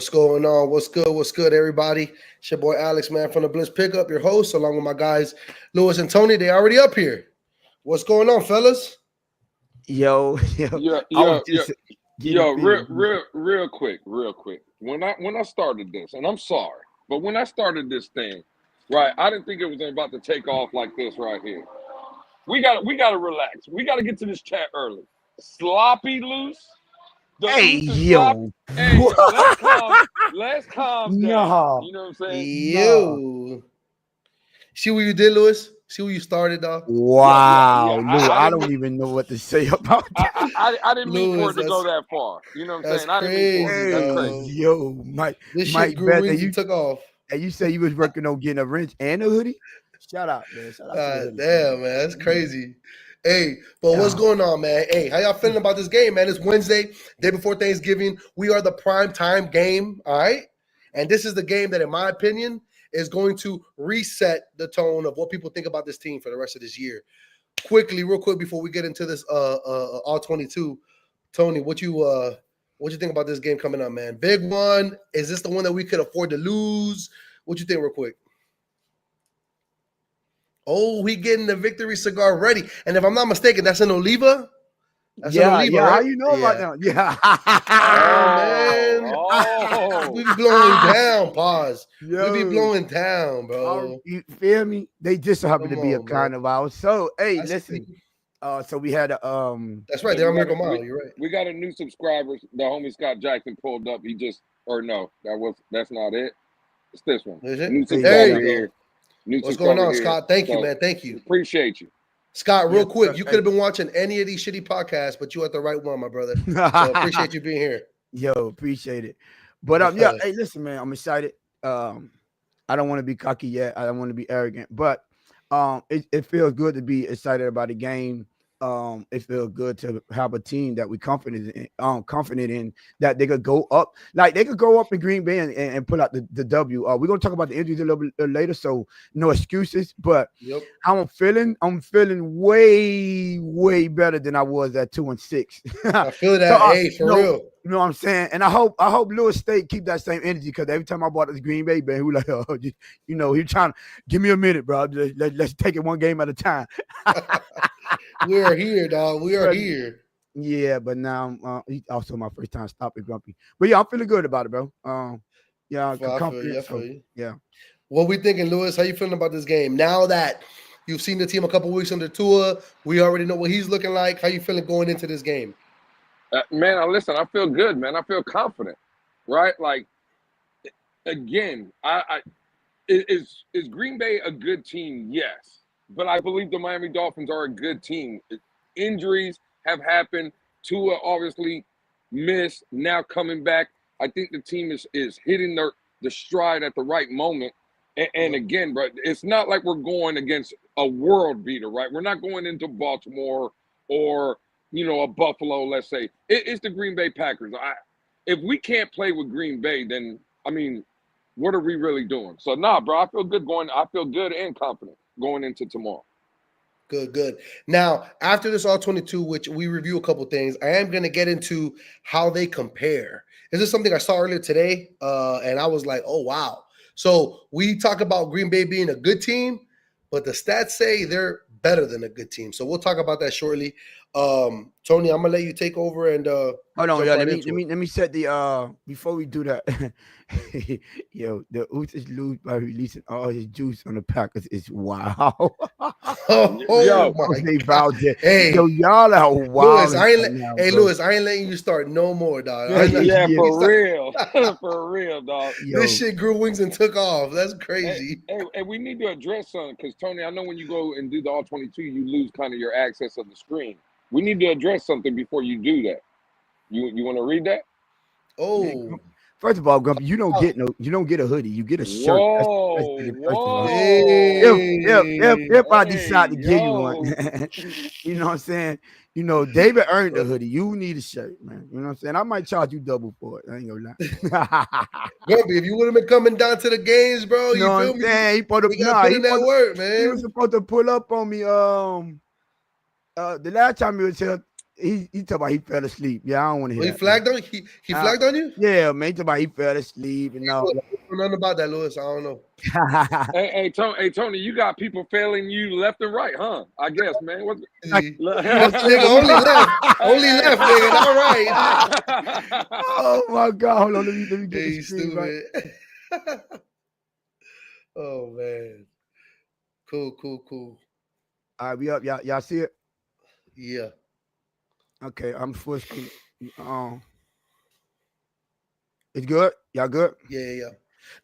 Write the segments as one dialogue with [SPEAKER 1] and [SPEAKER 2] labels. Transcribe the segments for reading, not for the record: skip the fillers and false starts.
[SPEAKER 1] What's going on? What's good? What's good, everybody? It's your boy Alex, man, from the Bliss Pickup, your host, along with my guys, Lewis and Tony. They already up here. What's going on, fellas?
[SPEAKER 2] Yo,
[SPEAKER 3] Yeah,
[SPEAKER 2] I was
[SPEAKER 3] yeah, yeah.
[SPEAKER 2] just getting
[SPEAKER 3] Yo, real,
[SPEAKER 2] finished.
[SPEAKER 3] real, real quick, real quick. When I started this, and I'm sorry, but when I started this thing, right, I didn't think it was about to take off like this right here. We gotta relax. We gotta get to this chat early. Sloppy loose. The
[SPEAKER 2] Hey,
[SPEAKER 3] loose is sloppy.
[SPEAKER 2] yo,
[SPEAKER 3] Hey, yo, let's calm down.
[SPEAKER 2] no,
[SPEAKER 3] You know what I'm saying?
[SPEAKER 2] no,
[SPEAKER 1] You see what you did, Lewis? See what you started, dog?
[SPEAKER 3] Yeah, yeah, yeah.
[SPEAKER 2] wow, Lou,
[SPEAKER 3] I
[SPEAKER 2] I
[SPEAKER 3] didn't
[SPEAKER 2] don't
[SPEAKER 3] mean
[SPEAKER 2] even know what to say about that.
[SPEAKER 3] I didn't mean for
[SPEAKER 1] Lewis,
[SPEAKER 3] it to go that far. You know what I'm
[SPEAKER 1] that's
[SPEAKER 3] saying? I didn't mean for it.
[SPEAKER 1] crazy,
[SPEAKER 3] That's
[SPEAKER 2] Hey,
[SPEAKER 3] crazy.
[SPEAKER 1] dog.
[SPEAKER 2] yo, Mike,
[SPEAKER 1] This shit
[SPEAKER 2] Mike
[SPEAKER 1] grew
[SPEAKER 2] Beth,
[SPEAKER 1] wings and took off.
[SPEAKER 2] and you say you was working on getting a wrench and a hoodie. Shout out, man. Shout out to the hoodie,
[SPEAKER 1] Damn,
[SPEAKER 2] man.
[SPEAKER 1] man, that's crazy. Hey, but what's
[SPEAKER 2] Yeah,
[SPEAKER 1] going on, man? Hey, how y'all feeling about this game, man? It's Wednesday, day before Thanksgiving. We are the prime time game, all right? And this is the game that, in my opinion, is going to reset the tone of what people think about this team for the rest of this year. Quickly, real quick, before we get into this all 22, Tony, what you think about this game coming up, man? Big one. Is this the one that we could afford to lose? What you think, real quick? Oh, we getting the victory cigar ready. And if I'm not mistaken, that's an Oliva? That's an
[SPEAKER 2] yeah,
[SPEAKER 1] Oliva,
[SPEAKER 2] yeah. How
[SPEAKER 1] right?
[SPEAKER 2] you know about
[SPEAKER 1] Yeah.
[SPEAKER 2] that? Yeah.
[SPEAKER 1] Oh, man. We be blowing down, pause. We be
[SPEAKER 2] Yo,
[SPEAKER 1] blowing down, bro.
[SPEAKER 2] you feel me? They just so happen
[SPEAKER 1] Come
[SPEAKER 2] to be a
[SPEAKER 1] on, bro.
[SPEAKER 2] carnival. So, hey,
[SPEAKER 1] I see.
[SPEAKER 2] listen. So we had a
[SPEAKER 1] That's right.
[SPEAKER 3] Hey,
[SPEAKER 1] They're on Miracle Mile. You're right.
[SPEAKER 3] we got a new subscriber. The homie Scott Jackson pulled up. He just or no, that's not it. It's this one.
[SPEAKER 1] Is it?
[SPEAKER 3] New
[SPEAKER 1] There
[SPEAKER 3] subscriber
[SPEAKER 1] you go.
[SPEAKER 3] here. New
[SPEAKER 1] What's going
[SPEAKER 3] subscriber
[SPEAKER 1] on,
[SPEAKER 3] here.
[SPEAKER 1] Scott? Thank you,
[SPEAKER 3] So
[SPEAKER 1] man. Thank you.
[SPEAKER 3] appreciate you.
[SPEAKER 1] Scott, real
[SPEAKER 2] yes,
[SPEAKER 1] quick, you could
[SPEAKER 2] sir.
[SPEAKER 1] have been watching any of these shitty podcasts, but you at the right one, my brother. So appreciate you being here.
[SPEAKER 2] Yo, appreciate it. But yeah, hey, listen, man, I'm excited. I don't want to be cocky yet. I don't want to be arrogant, but it feels good to be excited about the game. It feels good to have a team that we confident in that they could go up, like they could go up in Green Bay and pull out the W. We're gonna talk about the injuries a little bit later, so no excuses. But
[SPEAKER 1] Yep.
[SPEAKER 2] I'm feeling way better than I was at 2-6.
[SPEAKER 1] I feel
[SPEAKER 2] So
[SPEAKER 1] that. Hey, for real.
[SPEAKER 2] you know what I'm saying? And I hope Lewis State keep that same energy because every time I bought this Green Bay, man, he was like, oh, he trying to give me a minute, bro. Let's take it one game at a time.
[SPEAKER 1] We are here, dog. We are
[SPEAKER 2] But
[SPEAKER 1] here.
[SPEAKER 2] yeah, but now it's also my first time stopping Grumpy. But yeah, I'm feeling good about it, bro. Yeah,
[SPEAKER 1] I feel you. I
[SPEAKER 2] confidence.
[SPEAKER 1] feel
[SPEAKER 2] So
[SPEAKER 1] you.
[SPEAKER 2] yeah.
[SPEAKER 1] What we thinking, Lewis? How you feeling about this game? Now that you've seen the team a couple weeks under Tua, we already know what he's looking like. How you feeling going into this game?
[SPEAKER 3] Man, listen, I feel good, man. I feel confident, right? Like again, is Green Bay a good team? Yes, but I believe the Miami Dolphins are a good team. Injuries have happened. Tua obviously missed. Now coming back, I think the team is hitting the stride at the right moment. And
[SPEAKER 1] Yep.
[SPEAKER 3] again, bro, it's not like we're going against a world beater, right? We're not going into Baltimore or a Buffalo. Let's say it's the Green Bay Packers. If we can't play with Green Bay, then I mean, what are we really doing? So nah, bro, I feel good I feel good and confident going into tomorrow.
[SPEAKER 1] Good, good. Now, after this all 22, which we review a couple things, I am going to get into how they compare. This is something I saw earlier today, and I was like, oh, wow. So we talk about Green Bay being a good team, but the stats say they're better than a good team. So we'll talk about that shortly. Tony, I'm going to let you take over and
[SPEAKER 2] Hold on,
[SPEAKER 1] jump
[SPEAKER 2] yeah.
[SPEAKER 1] right
[SPEAKER 2] Let
[SPEAKER 1] into it.
[SPEAKER 2] me set the before we do that. Yo, the Uthis lose by releasing all his juice on the Packers is wow.
[SPEAKER 1] Oh,
[SPEAKER 3] Yo,
[SPEAKER 1] my
[SPEAKER 2] They
[SPEAKER 1] God.
[SPEAKER 2] vowed that.
[SPEAKER 1] Hey,
[SPEAKER 2] Yo, y'all are wild
[SPEAKER 1] Lewis,
[SPEAKER 2] right now, bro.
[SPEAKER 1] Lewis, I ain't letting you start no more, dog. I'm not,
[SPEAKER 3] yeah,
[SPEAKER 2] Yeah,
[SPEAKER 1] you
[SPEAKER 3] for
[SPEAKER 1] start,
[SPEAKER 3] real, for real, dog.
[SPEAKER 1] this
[SPEAKER 2] yo,
[SPEAKER 1] shit grew wings and took off. That's
[SPEAKER 3] Hey,
[SPEAKER 1] crazy.
[SPEAKER 3] hey, we need to address something because Tony, I know when you go and do the all 22, you lose kind of your access of the screen. We need to address something before you do that. You want to read that?
[SPEAKER 2] man.
[SPEAKER 1] Oh,
[SPEAKER 2] First of all, Grumpy, you don't get a hoodie. You get a shirt. That's
[SPEAKER 3] Whoa,
[SPEAKER 2] the first of all. If
[SPEAKER 3] whoa,
[SPEAKER 2] if I
[SPEAKER 3] hey,
[SPEAKER 2] decide to give you one,
[SPEAKER 3] yo.
[SPEAKER 2] you know what I'm saying? David earned the hoodie. You need a shirt, man. You know what I'm saying? I might charge you double for it. I ain't gonna lie.
[SPEAKER 1] Grumpy, if you would have been coming down to the games, bro,
[SPEAKER 2] You know
[SPEAKER 1] you
[SPEAKER 2] what
[SPEAKER 1] feel
[SPEAKER 2] I'm
[SPEAKER 1] me?
[SPEAKER 2] saying? He put up
[SPEAKER 1] We gotta put in that work,
[SPEAKER 2] he was
[SPEAKER 1] man.
[SPEAKER 2] supposed to pull up on me. The last time he was here, he talking about he fell asleep. Yeah, I don't want to
[SPEAKER 1] Oh,
[SPEAKER 2] hear
[SPEAKER 1] he
[SPEAKER 2] that. Man.
[SPEAKER 1] flagged on he flagged on you?
[SPEAKER 2] Yeah, man. He talking about he fell asleep and all.
[SPEAKER 1] I don't know nothing about that, Lewis. I don't know.
[SPEAKER 3] Tony, you got people failing you left and right, huh? I guess, man. What's
[SPEAKER 1] Nigga only left, nigga. All right.
[SPEAKER 2] Oh my God! Hold on, let me get
[SPEAKER 1] Hey,
[SPEAKER 2] the screen right.
[SPEAKER 1] stupid. Oh man. Cool.
[SPEAKER 2] All right, we up. Y'all see it?
[SPEAKER 1] Yeah.
[SPEAKER 2] Okay, I'm full screen. It's good. Y'all good?
[SPEAKER 1] Yeah.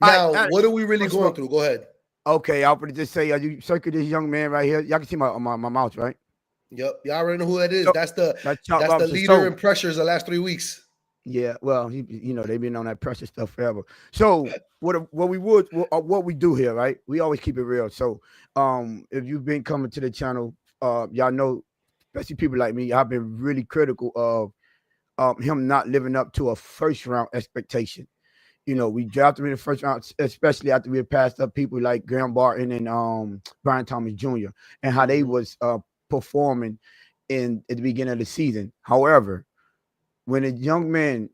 [SPEAKER 1] Now, what are we really going through? Go ahead.
[SPEAKER 2] Okay, I'll just say, you circle this young man right here. Y'all can see my mouse, right?
[SPEAKER 1] Yep. Y'all already know who that is.
[SPEAKER 2] So,
[SPEAKER 1] that's the
[SPEAKER 2] Chuck Robinson.
[SPEAKER 1] leader in pressures the last 3 weeks.
[SPEAKER 2] Yeah, well, they've been on that pressure stuff forever. So what we do here, right? We always keep it real. So if you've been coming to the channel, y'all know, especially people like me, I've been really critical of him not living up to a first round expectation. We drafted him in the first round, especially after we had passed up people like Graham Barton and Brian Thomas Jr. and how they was performing at the beginning of the season. However, when a young man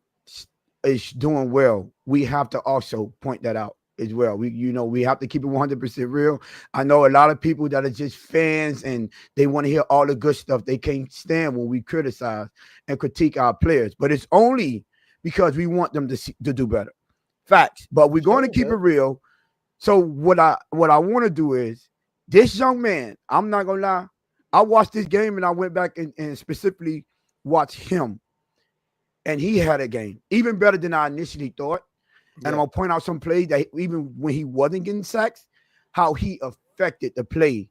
[SPEAKER 2] is doing well, we have to also point that out as well. We have to keep it 100% real. I know a lot of people that are just fans and they want to hear all the good stuff. They can't stand when we criticize and critique our players, but it's only because we want them to do better. Facts. But we're going to keep it real. So what I want to do is, this young man, I'm not gonna lie, I watched this game and I went back and specifically watched him. And he had a game even better than I initially thought. And I'm gonna point out some plays that even when he wasn't getting sacks, how he affected the play,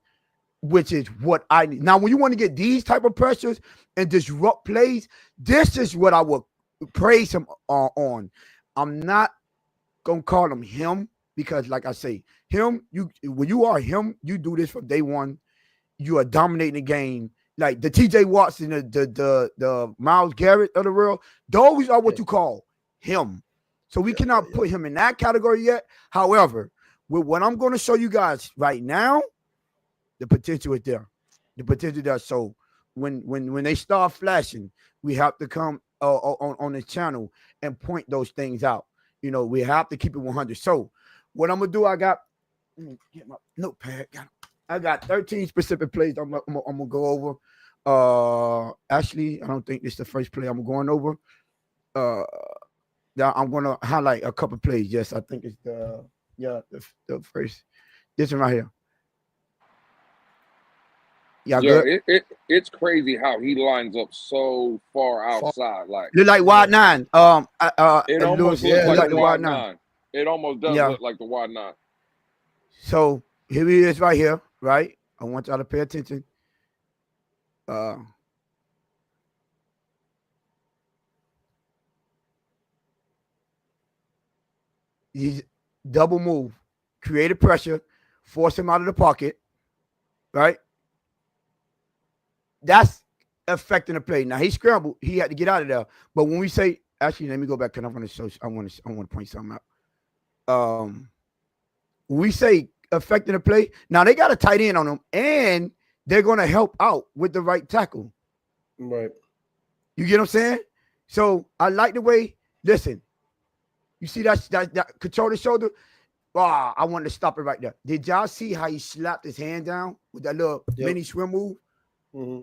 [SPEAKER 2] which is what I need. Now, when you want to get these type of pressures and disrupt plays, this is what I would praise him on. I'm not gonna call him because, like I say, when you are him, you do this from day one. You are dominating the game. Like the TJ Watson, the Myles Garrett of the world, those are what you call him. So we cannot put him in that category yet. However, with what I'm going to show you guys right now, the potential is there. The potential there. So when they start flashing, we have to come on the channel and point those things out. We have to keep it 100. So what I'm gonna do, get my notepad. I got 13 specific plays I'm gonna go over. Actually, I don't think this is the first play I'm going over. I'm gonna highlight a couple plays. Yes, I think it's the first. This one right here. Yeah, good.
[SPEAKER 3] It's crazy how he lines up so far outside. Like
[SPEAKER 2] look like wide nine.
[SPEAKER 3] It almost looks like the wide nine. It almost does look like the wide nine.
[SPEAKER 2] So here he is right here, right? I want y'all to pay attention. He's double move, created pressure, force him out of the pocket, right? That's affecting the play. Now he scrambled, he had to get out of there. But when we say, actually, let me go back because I want to point something out. When we say affecting the play, now they got a tight end on them, and they're going to help out with the right tackle.
[SPEAKER 1] Right.
[SPEAKER 2] You get what I'm saying? So I like the way. Listen, you see that control the shoulder. I wanted to stop it right there. Did y'all see how he slapped his hand down with that little mini swim move?
[SPEAKER 1] Mm-hmm.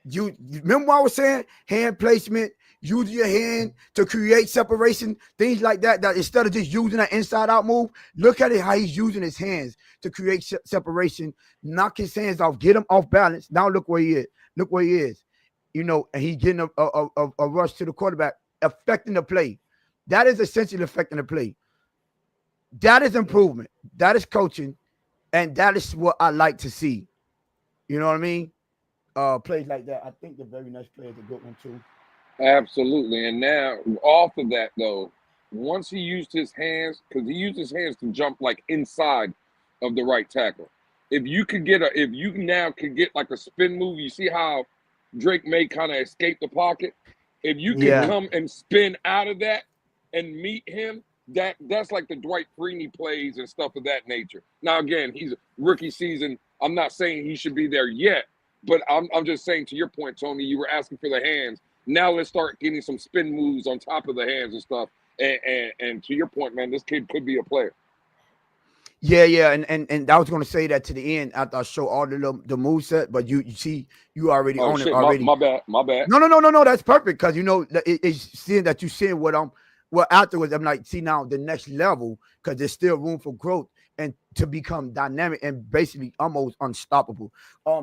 [SPEAKER 2] You remember what I was saying? Hand placement, use your hand to create separation, things like that. That instead of just using an inside-out move, look at it how he's using his hands to create separation, knock his hands off, get him off balance. Now look where he is. Look where he is. And he's getting a rush to the quarterback, affecting the play. That is essentially affecting the play. That is improvement. That is coaching, and that is what I like to see. You know what I mean? Plays like that. I think the very next play is a good one too.
[SPEAKER 3] Absolutely. And now off of that though, once he used his hands, because he used his hands to jump like inside of the right tackle. If you now could get like a spin move, you see how Drake May kind of escaped the pocket. If you can come and spin out of that and meet him, that's like the Dwight Freeney plays and stuff of that nature. Now again, he's a rookie season. I'm not saying he should be there yet. But I'm just saying, to your point, Tony, you were asking for the hands. Now let's start getting some spin moves on top of the hands and stuff. And to your point, man, this kid could be a player.
[SPEAKER 2] Yeah, and I was gonna say that to the end after I show all the move set, but you see you already
[SPEAKER 3] Oh
[SPEAKER 2] on it
[SPEAKER 3] shit,
[SPEAKER 2] already.
[SPEAKER 3] my bad.
[SPEAKER 2] No, that's perfect because you know it's seeing that you seeing what I'm. Well, afterwards I'm like, see now the next level because there's still room for growth and to become dynamic and basically almost unstoppable.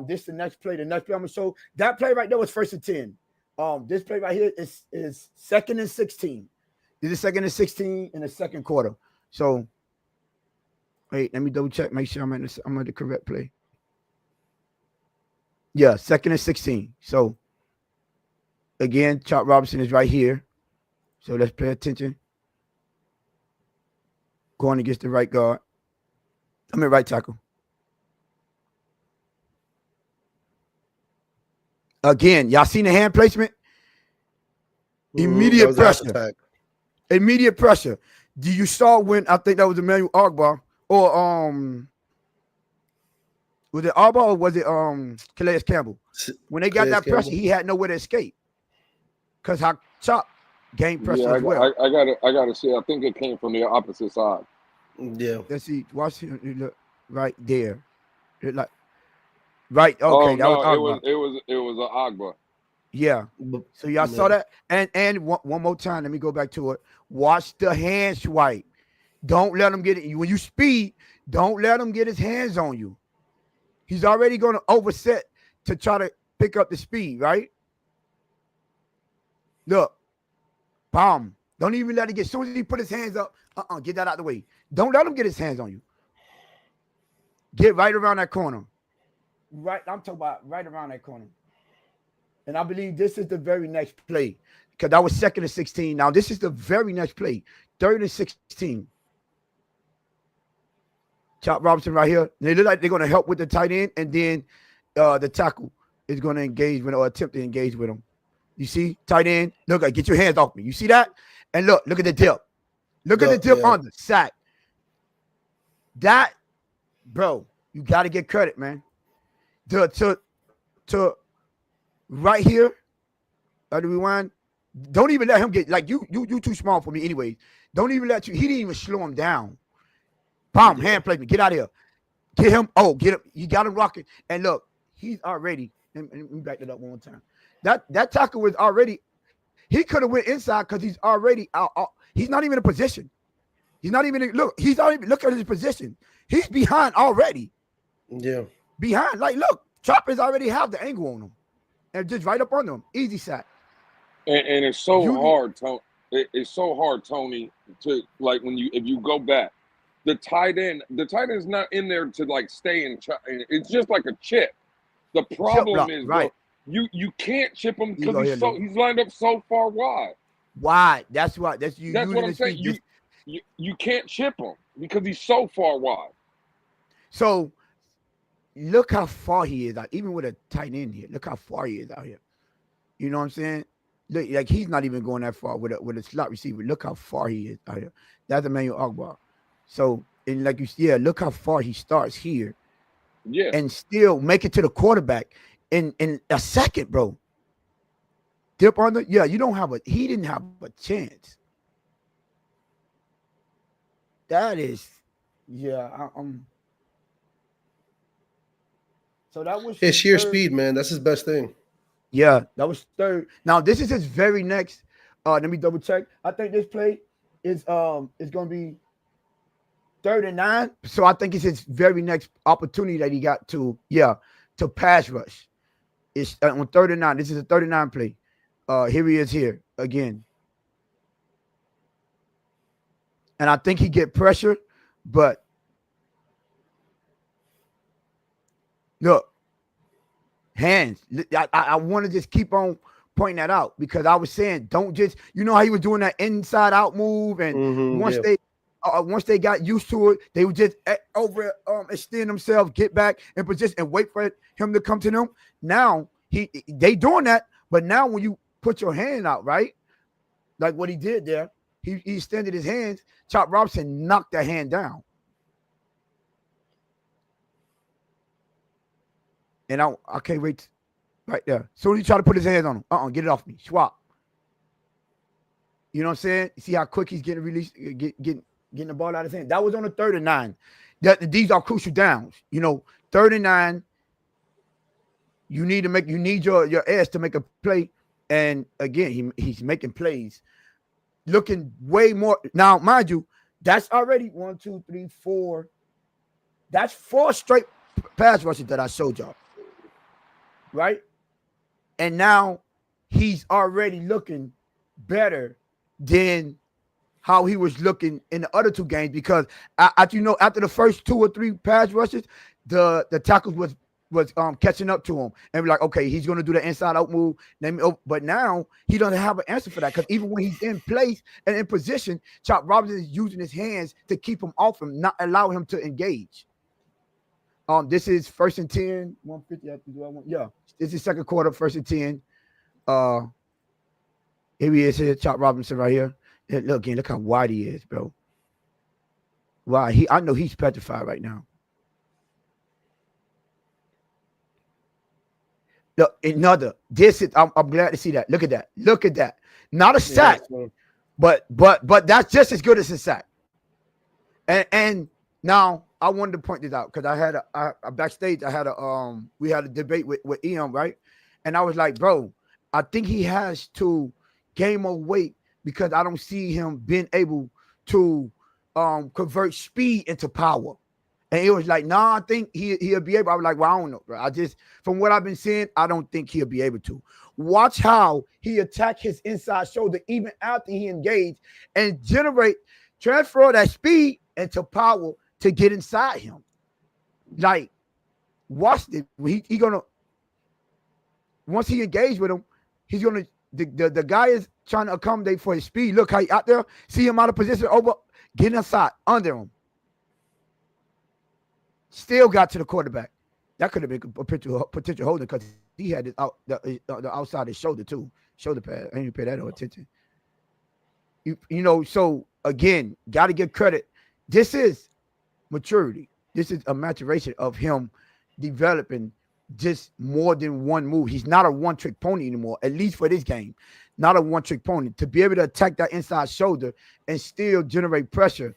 [SPEAKER 2] This the next play. The next play I'm gonna show. That play right there was 1st and 10. This play right here is 2nd and 16. This is 2nd and 16 in the second quarter. So. Wait, let me double check. Make sure I'm at the correct play. Yeah, 2nd and 16. So again, Chop Robinson is right here. So let's pay attention. Going against the right guard. I'm at right tackle. Again, y'all seen the hand placement? Immediate pressure. Immediate pressure. Do you saw when I think that was Emmanuel Ogbar? Or was it Arba or was it Calais Campbell? When they got
[SPEAKER 1] Calais
[SPEAKER 2] that pressure,
[SPEAKER 1] Campbell.
[SPEAKER 2] he had nowhere to escape. Because how Chop gained pressure
[SPEAKER 3] Yeah,
[SPEAKER 2] as well.
[SPEAKER 3] I gotta see. I think it came from the opposite side.
[SPEAKER 1] Yeah.
[SPEAKER 2] Let's see. Watch it. Look right there. It like right. Okay,
[SPEAKER 3] Oh
[SPEAKER 2] that was
[SPEAKER 3] no,
[SPEAKER 2] Ogba.
[SPEAKER 3] it was an Agba.
[SPEAKER 2] Yeah. So y'all saw that. And one more time, let me go back to it. Watch the hand swipe. Don't let him get it. When you speed, don't let him get his hands on you. He's already going to overset to try to pick up the speed, right? Look. Bomb. Don't even let it get. As soon as he put his hands up, get that out of the way. Don't let him get his hands on you. Get right around that corner. Right, I'm talking about right around that corner. And I believe this is the very next play. Because that was 2nd and 16. Now, this is the very next play. 3rd and 16. Chop Robinson right here. They look like they're going to help with the tight end, and then the tackle is going to engage with or attempt to engage with him. You see, tight end. Look, get your hands off me. You see that? And look at the dip. Look at the dip on the sack. That, bro, you got to get credit, man. To right here. Let me rewind. Don't even let him get like you too small for me, anyways. Don't even let you. He didn't even slow him down. Bomb, hand placement. Get out of here. Get him. Oh, get him. You got him rocking. And look, he's already. Let me back that up one more time. That tackle was already. He could have went inside because he's already out. He's not even in a position. He's not even look. He's not even look at his position. He's behind already.
[SPEAKER 1] Yeah.
[SPEAKER 2] Behind. Like, look, Choppers already have the angle on him, and just right up on them. Easy sack.
[SPEAKER 3] And it's so hard, Tony. It's so hard, Tony, to like if you go back. The tight end is not in there to like stay in. It's just like a chip. The problem is, right? Bro, you can't chip him because he's lined up so far wide.
[SPEAKER 2] Wide. That's what. That's
[SPEAKER 3] what I'm saying. You can't chip him because he's so far wide.
[SPEAKER 2] So look how far he is out. Even with a tight end here, look how far he is out here. You know what I'm saying? Look, like he's not even going that far with a slot receiver. Look how far he is out here. That's Emmanuel Ogbar. So, and like you see, look how far he starts here.
[SPEAKER 3] Yeah.
[SPEAKER 2] And still make it to the quarterback in a second, bro. Dip on he didn't have a chance. That is, so that was
[SPEAKER 1] his sheer speed, man. That's his best thing.
[SPEAKER 2] Yeah, that was 3rd. Now, this is his very next. Let me double check. I think this play is going to be 3rd and 9. So I think it's his very next opportunity that he got to pass rush. It's on 3rd and 9. This is a 3rd and 9 play. Here he is here again. And I think he get pressure, but look, hands. I want to just keep on pointing that out because I was saying don't just how he was doing that inside out move, and once they got used to it, they would just extend themselves, get back in position, and wait for him to come to them. Now they doing that, but now when you put your hand out, right, like what he did there, he extended his hands. Chop Robinson knocked that hand down. And I can't wait right there. So he try to put his hands on him. Get it off me. Swap. You know what I'm saying? See how quick he's getting released, getting the ball out of his hand. That was on the 3rd and 9. These are crucial downs. 3rd and 9. You need your ass to make a play. And again, he's making plays, looking way more. Now, mind you, that's already 1, 2, 3, 4. That's 4 straight pass rushes that I showed y'all. Right? And now he's already looking better than how he was looking in the other 2 games, because after the first 2 or 3 pass rushes, the tackles was catching up to him, and we're like, okay, he's going to do the inside out move. But now he doesn't have an answer for that, because even when he's in place and in position, Chop Robinson is using his hands to keep him off him, not allow him to engage. This is 1st and 10, 150. Yeah, this is second quarter, 1st and 10. Here he is, here, Chop Robinson right here. And look how wide he is, bro. Why? I know he's petrified right now. Look, I'm glad to see that. Look at that. Not a sack, but that's just as good as a sack. And now I wanted to point this out, because I had a backstage. We had a debate with Ian, right? And I was like, bro, I think he has to gain more weight, because I don't see him being able to convert speed into power. And it was like, nah, I think he'll be able. I was like, well, I don't know, bro. From what I've been seeing, I don't think he'll be able to. Watch how he attack his inside shoulder even after he engaged, and transfer that speed into power to get inside him. Like, watch it. He gonna, once he engaged with him, he's gonna, the guy is trying to accommodate for his speed. Look how he out there. See him out of position, over, getting inside, under him. Still got to the quarterback. That could have been a potential holder, because he had the outside of his shoulder too. Shoulder pad. I didn't pay that no attention. So again, got to give credit. This is maturity. This is a maturation of him developing just more than one move. He's not a one-trick pony anymore, at least for this game. Not a one-trick pony. To be able to attack that inside shoulder and still generate pressure,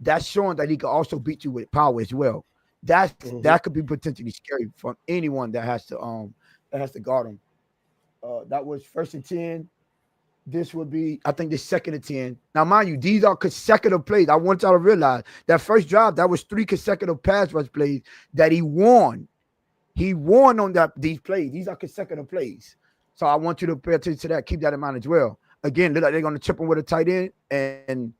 [SPEAKER 2] that's showing that he can also beat you with power as well. That could be potentially scary from anyone that has to guard him. That was 1st and 10. This would be, I think, the 2nd and 10. Now, mind you, these are consecutive plays. I want y'all to realize that first drive, that was 3 consecutive pass rush plays that he won. He won on these plays. These are consecutive plays. So I want you to pay attention to that. Keep that in mind as well. Again, look like they're going to chip him with a tight end and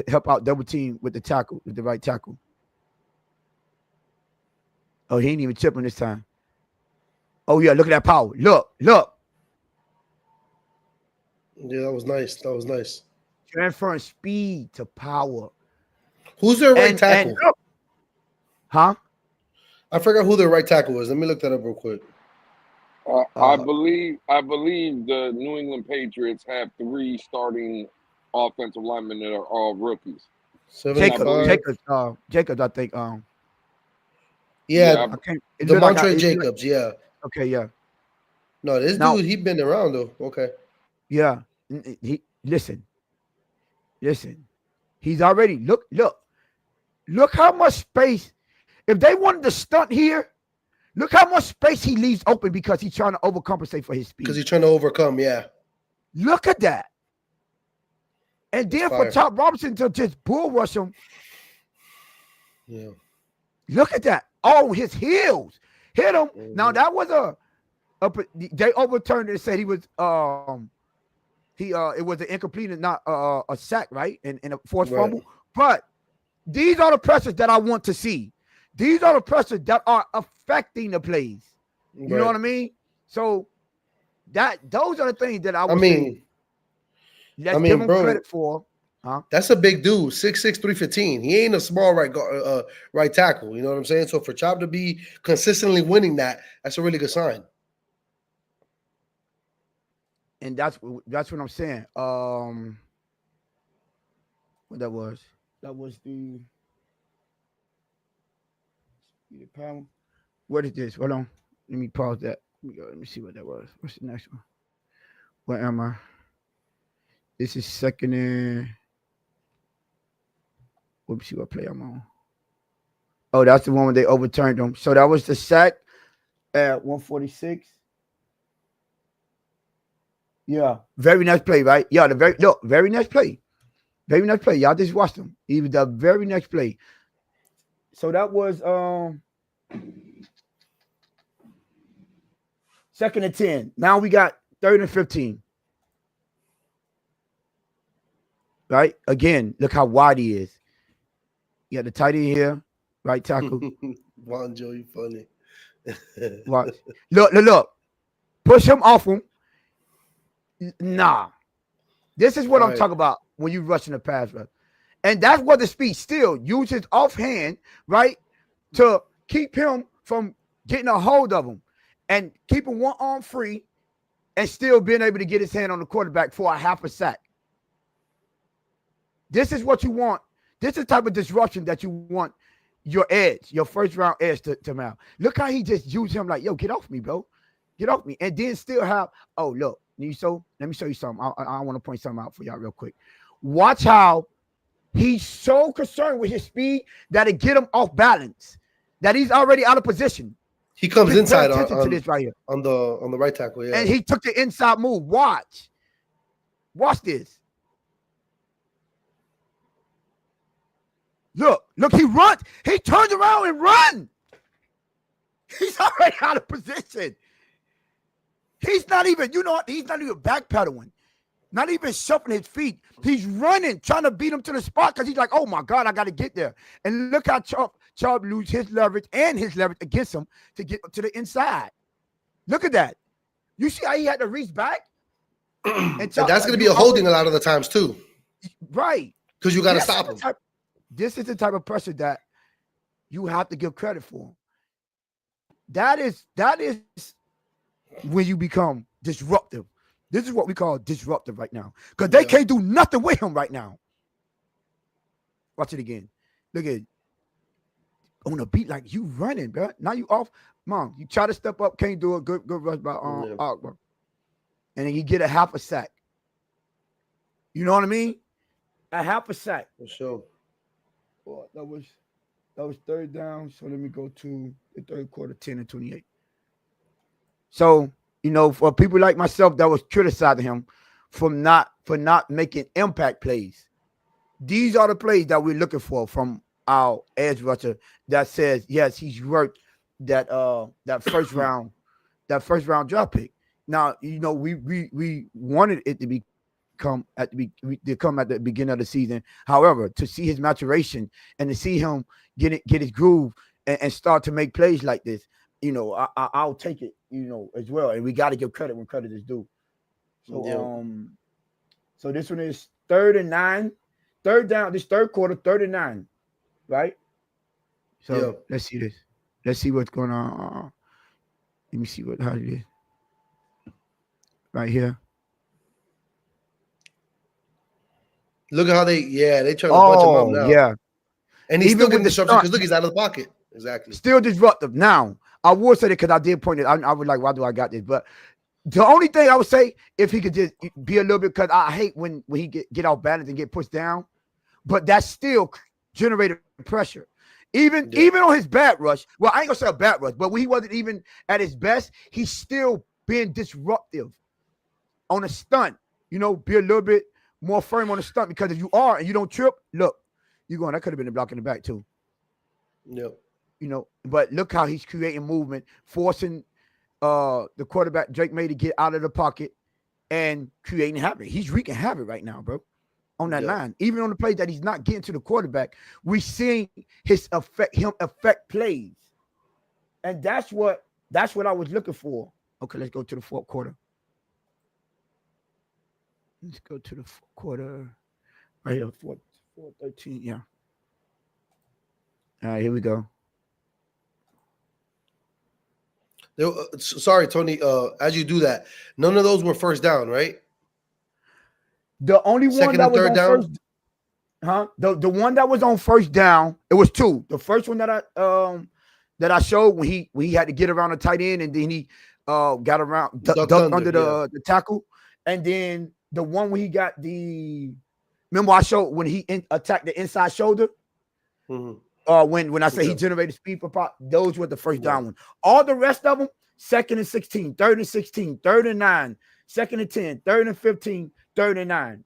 [SPEAKER 2] help out double team with the right tackle. Oh, he ain't even chipping this time. Oh, yeah, look at that power. Look.
[SPEAKER 1] Yeah, that was nice.
[SPEAKER 2] Transferring speed to power.
[SPEAKER 1] Who's their right tackle?
[SPEAKER 2] Huh?
[SPEAKER 1] I forgot who their right tackle was. Let me look that up real quick.
[SPEAKER 3] I believe the New England Patriots have 3 starting offensive linemen that are all rookies.
[SPEAKER 2] Jacobs, I think.
[SPEAKER 1] Yeah, DeMontre Jacobs. Yeah.
[SPEAKER 2] Okay, yeah.
[SPEAKER 1] No, this dude, he been around though. Okay.
[SPEAKER 2] Yeah. Listen. He's already look how much space. If they wanted to stunt here, look how much space he leaves open, because he's trying to overcompensate for his speed.
[SPEAKER 1] Because he's trying to overcome, yeah.
[SPEAKER 2] Look at that. And then for Chop Robinson to just bull rush him.
[SPEAKER 1] Yeah.
[SPEAKER 2] Look at that. Oh, his heels hit him. Mm-hmm. Now that was they overturned it and said he was it was an incomplete and not a sack, right? And a forced fumble. But these are the pressures that I want to see. These are the pressures that are affecting the plays. You know what I mean? So those are the things that I mean, let's give him credit for. Huh?
[SPEAKER 1] That's a big dude, 6'6", 315. He ain't a small right tackle. You know what I'm saying? So for Chop to be consistently winning that's a really good sign.
[SPEAKER 2] And that's what I'm saying. What that was the power. What is this? Hold on. Let me pause that. Let me see what that was. What's the next one? Where am I? This is second and. Let me see what play I'm on. Oh, that's the one where they overturned them. So that was the sack at 146. Yeah. Very next play, right? Yeah, very next play. Very next play. Y'all just watched them. Even the very next play. So that was second and 10. Now we got 3rd and 15. Right? Again, look how wide he is. You got the tight end here, right tackle.
[SPEAKER 1] Juan Joe, you funny.
[SPEAKER 2] Watch. Look. Push him off him. Nah. This is what I'm talking about when you rushing the pass rush. And that's what the speed still uses offhand, right? To keep him from getting a hold of him and keeping one arm free and still being able to get his hand on the quarterback for a half a sack. This is what you want. This is the type of disruption that you want your edge, your first round edge to mount. Look how he just used him like, yo, get off me, bro. Get off me. And then still have, oh, look, let me show you something. I want to point something out for y'all real quick. Watch how he's so concerned with his speed that it get him off balance, that he's already out of position.
[SPEAKER 1] He comes
[SPEAKER 2] Just
[SPEAKER 1] inside
[SPEAKER 2] pay attention to this right here.
[SPEAKER 1] on the right tackle, yeah.
[SPEAKER 2] And he took the inside move. Watch this. Look, he runs. He turns around and runs. He's already out of position. He's not even, he's not even backpedaling. Not even shuffling his feet. He's running, trying to beat him to the spot because he's like, oh, my God, I got to get there. And look how Chubb lose his leverage against him to get to the inside. Look at that. You see how he had to reach back?
[SPEAKER 1] And that's going to be a holding a lot of the times, too.
[SPEAKER 2] Right.
[SPEAKER 1] Because you got to stop him.
[SPEAKER 2] This is the type of pressure that you have to give credit for. That is when you become disruptive. This is what we call disruptive right now. Because they can't do nothing with him right now. Watch it again. Look at it. On a beat like you running, bro. Now you off. Mom, you try to step up, can't do it. Good rush by Ogba. And then you get a half a sack. You know what I mean? A half a sack.
[SPEAKER 1] For sure.
[SPEAKER 2] Well, that was third down. So let me go to the third quarter, 10 and 28. So, for people like myself that was criticizing him for not making impact plays. These are the plays that we're looking for from our edge rusher that says, yes, he's worked that first round draft pick. Now, we wanted it to come at the beginning of the season. However, to see his maturation and to see him get his groove and start to make plays like this, I'll take it, as well. And we got to give credit when credit is due. So, so this one is 3rd and 9, third down. This third quarter, 3rd and 9, right? So let's see this. Let's see what's going on. Let me see how it is. Right here.
[SPEAKER 1] Look at how they trying to bunch him up now.
[SPEAKER 2] Yeah.
[SPEAKER 1] And he's still getting disruption because look, he's out of the pocket. Exactly.
[SPEAKER 2] Still disruptive. Now, I will say that because I did point it. I was like, why do I got this? But the only thing I would say, if he could just be a little bit, because I hate when he get off balance and get pushed down, but that still generated pressure. Even on his bad rush, well, I ain't gonna say a bad rush, but when he wasn't even at his best, he's still being disruptive on a stunt. Be a little bit more firm on the stunt, because if you are and you don't trip, look, you're going, that could have been a block in the back too.
[SPEAKER 1] Yep.
[SPEAKER 2] But look how he's creating movement, forcing the quarterback Drake May to get out of the pocket and creating havoc. He's wreaking havoc right now, bro, on that line. Even on the play that he's not getting to the quarterback, we're seeing him affect plays. And that's what I was looking for. Okay, let's go to the fourth quarter. Let's go to the fourth quarter. Right here, 4:13. Yeah. All right, here we go.
[SPEAKER 1] Sorry, Tony. As you do that, none of those were first down, right?
[SPEAKER 2] The only one that was on first, the one that was on first down, it was two. The first one that that I showed when he had to get around the tight end and then he got around ducked under the tackle, and then the one when he got the remember I showed when he attacked the inside shoulder. When I say he generated speed for pop, those were the first down one. All the rest of them, 2nd and 16, 3rd and 16, 3rd and 9, 2nd and 10, 3rd and 15, 3rd and 9.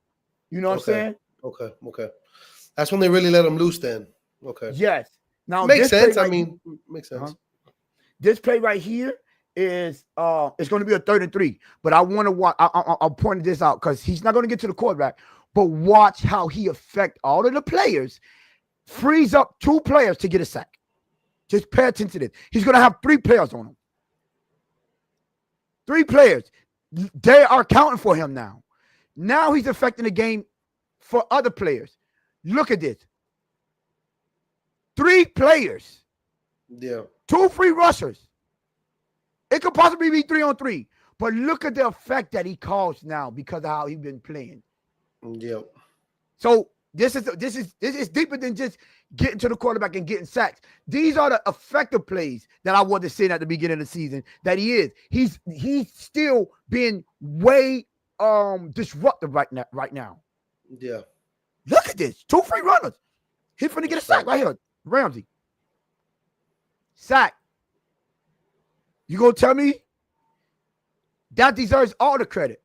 [SPEAKER 2] You know what I'm saying?
[SPEAKER 1] Okay. That's when they really let him loose then. Okay.
[SPEAKER 2] Yes. Now
[SPEAKER 1] makes sense. Makes sense.
[SPEAKER 2] This play right here is it's going to be a 3rd and 3. But I want to watch. I'll point this out because he's not going to get to the quarterback. But watch how he affect all of the players. Frees up 2 players to get a sack. Just pay attention to this. He's going to have 3 players on him. 3 players. They are counting for him now. Now he's affecting the game for other players. Look at this. 3 players.
[SPEAKER 1] Yeah.
[SPEAKER 2] 2 free rushers. It could possibly be 3 on 3. But look at the effect that he caused now because of how he's been playing.
[SPEAKER 1] Yep.
[SPEAKER 2] So this is deeper than just getting to the quarterback and getting sacks. These are the effective plays that I wanted to see at the beginning of the season that he is. He's still being way disruptive right now.
[SPEAKER 1] Yeah.
[SPEAKER 2] Look at this. 2 free runners. He's finna get a sack right here. Ramsey. Sack. You gonna tell me that deserves all the credit?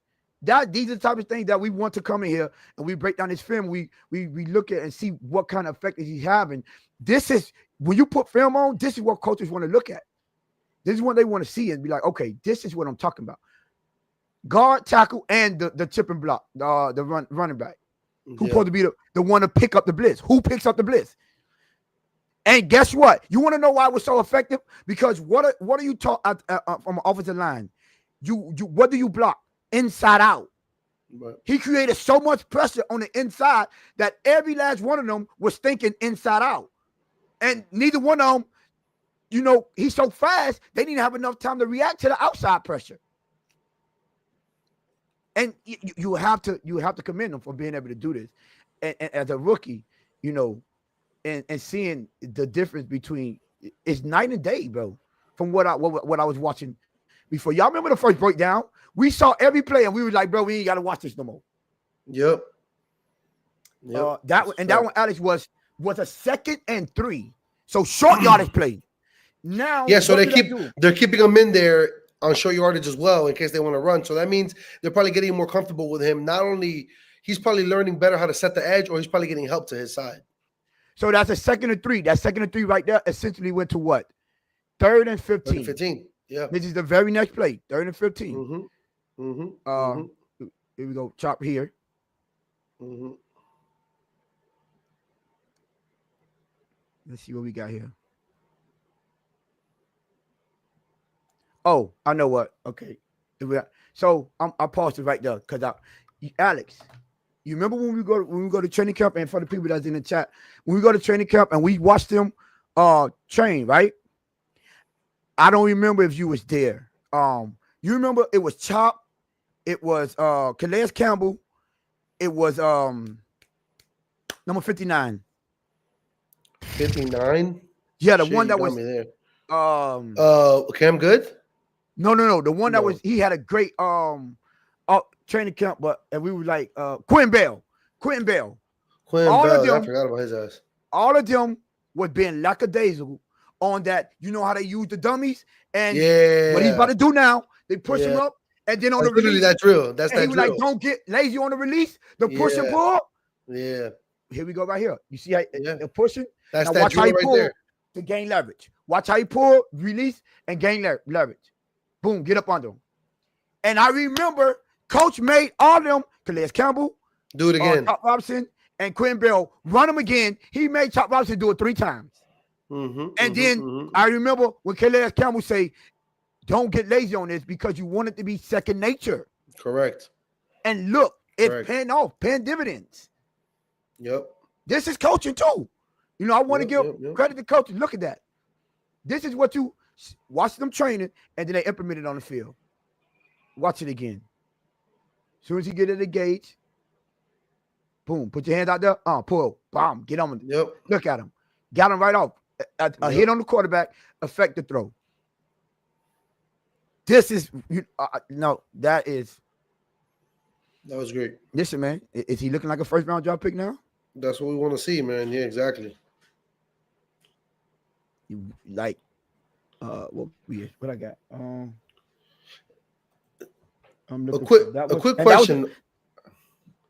[SPEAKER 2] These are the type of things that we want to come in here and we break down this film. We look at and see what kind of effect he's having. This is when you put film on, this is what coaches want to look at. This is what they want to see and be like, okay, this is what I'm talking about. Guard, tackle, and the chip and block, the running back. Who's supposed to be the one to pick up the blitz? Who picks up the blitz? And guess what? You want to know why it was so effective? Because what are you taught from an offensive line? You what do you block? Inside out. Right. He created so much pressure on the inside that every last one of them was thinking inside out. And neither one of them, he's so fast, they didn't have enough time to react to the outside pressure. And you have to commend him for being able to do this. And as a rookie, and seeing the difference between it's night and day, bro, from what I was watching before. Y'all remember the first breakdown? We saw every play and we were like, bro, we ain't got to watch this no more.
[SPEAKER 1] Yep.
[SPEAKER 2] That one, Alex, was a 2nd and 3. So short yardage play. Now,
[SPEAKER 1] so they're keeping him in there on short yardage as well in case they want to run. So that means they're probably getting more comfortable with him. Not only he's probably learning better how to set the edge, or he's probably getting help to his side.
[SPEAKER 2] So that's a 2nd and 3. That 2nd and 3 right there essentially went to what? 3rd and 15.
[SPEAKER 1] 3rd and 15. Yeah.
[SPEAKER 2] This is the very next play. 3rd and 15.
[SPEAKER 1] Mm-hmm.
[SPEAKER 2] Here we go. Chop here.
[SPEAKER 1] Mm-hmm.
[SPEAKER 2] Let's see what we got here. Oh, I know what. Okay. So I paused it right there because Alex, you remember when we go to training camp, and for the people that's in the chat, when we go to training camp and we watched them train, right? I don't remember if you was there. You remember it was Chop, it was Calais Campbell, it was number 59.
[SPEAKER 1] 59?
[SPEAKER 2] Yeah, the one that was
[SPEAKER 1] there. Cam Good?
[SPEAKER 2] No. The one that was he had a great training camp, and we were like Quentin Bell.
[SPEAKER 1] I forgot about his ass.
[SPEAKER 2] All of them was being lackadaisical on that. You know how they use the dummies, and what he's about to do now, they push him up, and then on the release,
[SPEAKER 1] that drill. That's that
[SPEAKER 2] drill.
[SPEAKER 1] He
[SPEAKER 2] like, don't get lazy on the release. The push and pull.
[SPEAKER 1] Yeah.
[SPEAKER 2] Here we go right here. You see how they're pushing?
[SPEAKER 1] That's
[SPEAKER 2] now
[SPEAKER 1] that
[SPEAKER 2] watch
[SPEAKER 1] drill
[SPEAKER 2] how he
[SPEAKER 1] right
[SPEAKER 2] pull
[SPEAKER 1] there.
[SPEAKER 2] To gain leverage. Watch how he pull, release, and gain leverage. Boom, get up under him. And I remember Coach made all of them, Calais Campbell,
[SPEAKER 1] do it again.
[SPEAKER 2] Chop Robinson, and Quinn Bell run him again. He made Chop Robinson do it 3 times. And then I remember when Calais Campbell say, don't get lazy on this because you want it to be second nature.
[SPEAKER 1] Correct.
[SPEAKER 2] And look, it's paying off, paying dividends.
[SPEAKER 1] Yep.
[SPEAKER 2] This is coaching too. I want to give credit to coaches. Look at that. This is what you watch them training, and then they implement it on the field. Watch it again. As soon as you get at the gauge, boom, put your hands out there. Pull, bomb, get on.
[SPEAKER 1] Yep.
[SPEAKER 2] Look at him. Got him right off. A hit on the quarterback affect the throw. This is no, that
[SPEAKER 1] was great.
[SPEAKER 2] Listen, man, is he looking like a first round draft pick now?
[SPEAKER 1] That's what we want to see, man. Yeah, exactly.
[SPEAKER 2] Like, what I got?
[SPEAKER 1] A quick question.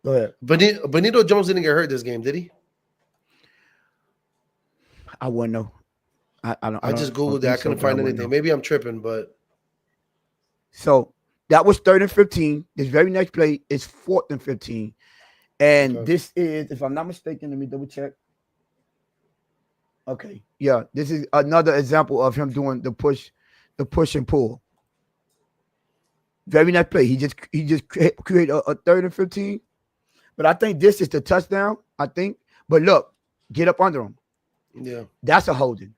[SPEAKER 2] Go ahead.
[SPEAKER 1] Benito Jones didn't get hurt this game, did he?
[SPEAKER 2] I wouldn't know.
[SPEAKER 1] I just googled that. I couldn't find anything. Maybe I'm tripping, but
[SPEAKER 2] so that was 3rd and 15. This very next play is 4th and 15, and this is, if I'm not mistaken, let me double check. Okay, yeah, this is another example of him doing the push and pull. Very next play, he just created a 3rd and 15, but I think this is the touchdown. I think, but look, get up under him.
[SPEAKER 1] Yeah,
[SPEAKER 2] that's a holding.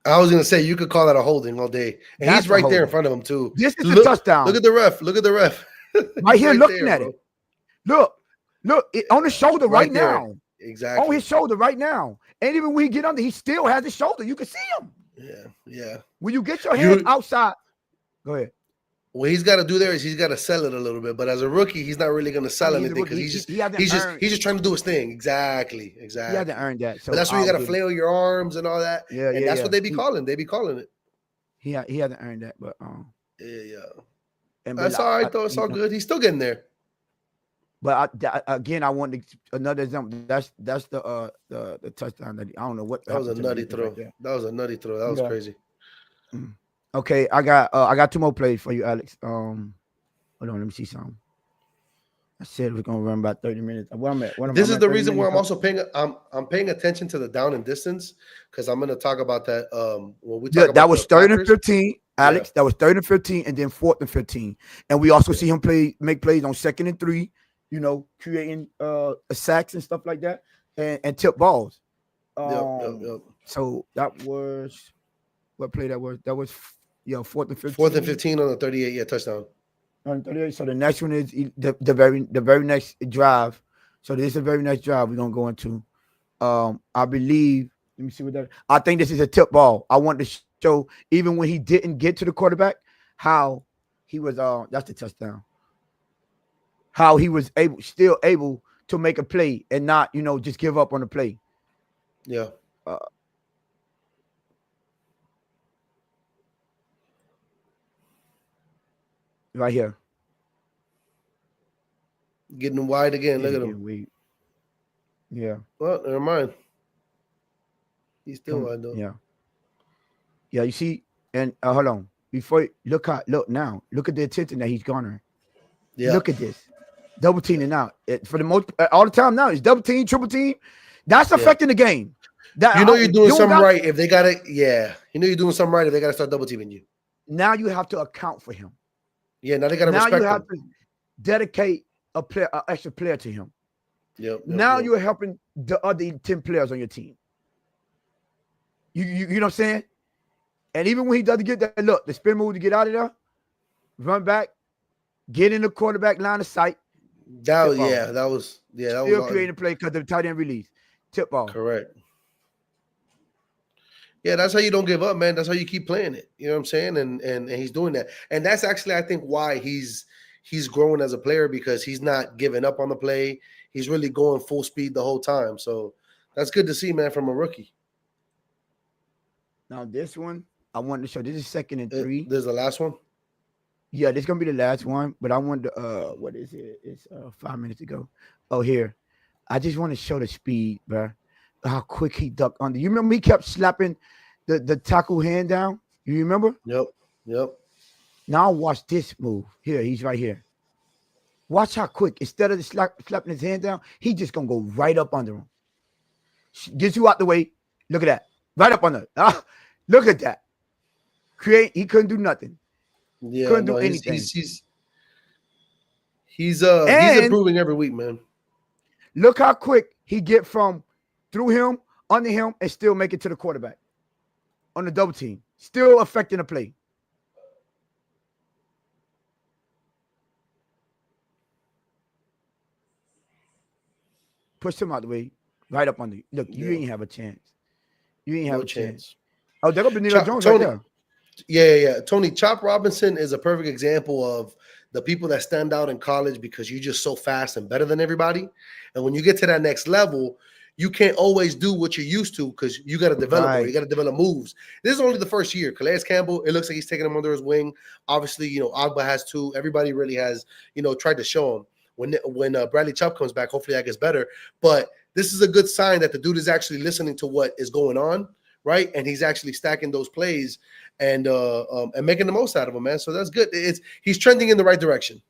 [SPEAKER 1] I was gonna say you could call that a holding all day, and that's he's right there in front of him too.
[SPEAKER 2] This is the touchdown.
[SPEAKER 1] Look at the ref. Look at the ref.
[SPEAKER 2] Right here, looking at it. Look, on his shoulder right now.
[SPEAKER 1] Exactly.
[SPEAKER 2] On his shoulder right now. And even when he get under, he still has his shoulder. You can see him.
[SPEAKER 1] Yeah.
[SPEAKER 2] When you get your hands outside, go ahead.
[SPEAKER 1] What he's got to do there is he's got to sell it a little bit. But as a rookie, he's not really going to sell anything because he's just trying to do his thing. Exactly. He
[SPEAKER 2] hasn't earned that. So
[SPEAKER 1] but that's where you got to flail your arms and all that.
[SPEAKER 2] Yeah,
[SPEAKER 1] and that's what they be calling. They be calling it.
[SPEAKER 2] He hasn't earned that, but
[SPEAKER 1] yeah. And that's all right though. It's all good. He's still getting there.
[SPEAKER 2] But I want another example. That's the touchdown that I don't know what.
[SPEAKER 1] That was a nutty throw. That was a nutty throw. That was crazy.
[SPEAKER 2] Okay, I got 2 more plays for you, Alex. Hold on, let me see something. I said we're gonna run about 30 minutes. Where I'm at?
[SPEAKER 1] This is the reason why I'm also paying attention to the down and distance because I'm gonna talk about that. When we talk about
[SPEAKER 2] that was 3rd and 15, Alex. Yeah. That was 3rd and 15, and then 4th and 15. And we also see him make plays on 2nd and 3. You know, creating sacks and stuff like that, and tip balls.
[SPEAKER 1] Yep.
[SPEAKER 2] So that was what play that was. That was 4th and 15.
[SPEAKER 1] 4th and 15 on the 38, touchdown.
[SPEAKER 2] On 38. So the next one is the very next drive. So this is the very next drive we're gonna go into. I believe. Let me see what that. I think this is a tip ball. I want to show even when he didn't get to the quarterback, how he was. That's the touchdown. How he was still able to make a play and not, just give up on the play.
[SPEAKER 1] Yeah.
[SPEAKER 2] Right here.
[SPEAKER 1] Getting wide again. Look at him.
[SPEAKER 2] Yeah.
[SPEAKER 1] Well, never mind. He's still wide though.
[SPEAKER 2] Yeah. Yeah, you see, and hold on. Look now. Look at the attention that he's garnering. Yeah. Look at this. Double teaming out for the most all the time now. It's double team, triple team. That's affecting the game.
[SPEAKER 1] You're doing something right if they got it. Yeah, you're doing something right if they got to start double teaming you.
[SPEAKER 2] Now you have to account for him.
[SPEAKER 1] Yeah, now they got to respect him. Now you have to
[SPEAKER 2] dedicate an extra player to him.
[SPEAKER 1] Yep.
[SPEAKER 2] Now you're helping the other 10 players on your team. You know what I'm saying? And even when he doesn't get that, look, the spin move to get out of there, run back, get in the quarterback line of sight.
[SPEAKER 1] That was
[SPEAKER 2] still creating a play because the tight end release. Tip ball.
[SPEAKER 1] Correct. Yeah, that's how you don't give up, man. That's how you keep playing it. You know what I'm saying? And he's doing that. And that's actually, I think, why he's growing as a player because he's not giving up on the play. He's really going full speed the whole time. So that's good to see, man, from a rookie.
[SPEAKER 2] Now this one, I wanted to show. This is 2nd and 3.
[SPEAKER 1] This is the last one?
[SPEAKER 2] Yeah, this is gonna be the last one, but I wanted to what is it? It's 5 minutes ago. Oh, here. I just want to show the speed, bro. How quick he ducked under. You remember he kept slapping the tackle hand down? You remember?
[SPEAKER 1] Yep.
[SPEAKER 2] Now watch this move. Here, he's right here. Watch how quick. Instead of slapping his hand down, he just gonna go right up under him. Gets you out the way. Look at that. Right up under. Look at that. He couldn't do nothing.
[SPEAKER 1] Yeah,
[SPEAKER 2] couldn't do anything.
[SPEAKER 1] He's improving every week, man.
[SPEAKER 2] Look how quick he get from through him, under him, and still make it to the quarterback on the double team. Still affecting the play. Push him out the way, right up under you. Look, you ain't have a chance. You ain't have
[SPEAKER 1] No
[SPEAKER 2] a chance.
[SPEAKER 1] chance.
[SPEAKER 2] Oh, there go Benito Jones right there.
[SPEAKER 1] Yeah. Tony, Chop Robinson is a perfect example of the people that stand out in college because you're just so fast and better than everybody. And when you get to that next level, you can't always do what you're used to because you got to develop more. You got to develop moves. This is only the first year. Calais Campbell, it looks like he's taking him under his wing. Obviously, Agba has too. Everybody really has, tried to show him. When Bradley Chubb comes back, hopefully that gets better. But this is a good sign that the dude is actually listening to what is going on, right? And he's actually stacking those plays and making the most out of them, man. So that's good. He's trending in the right direction.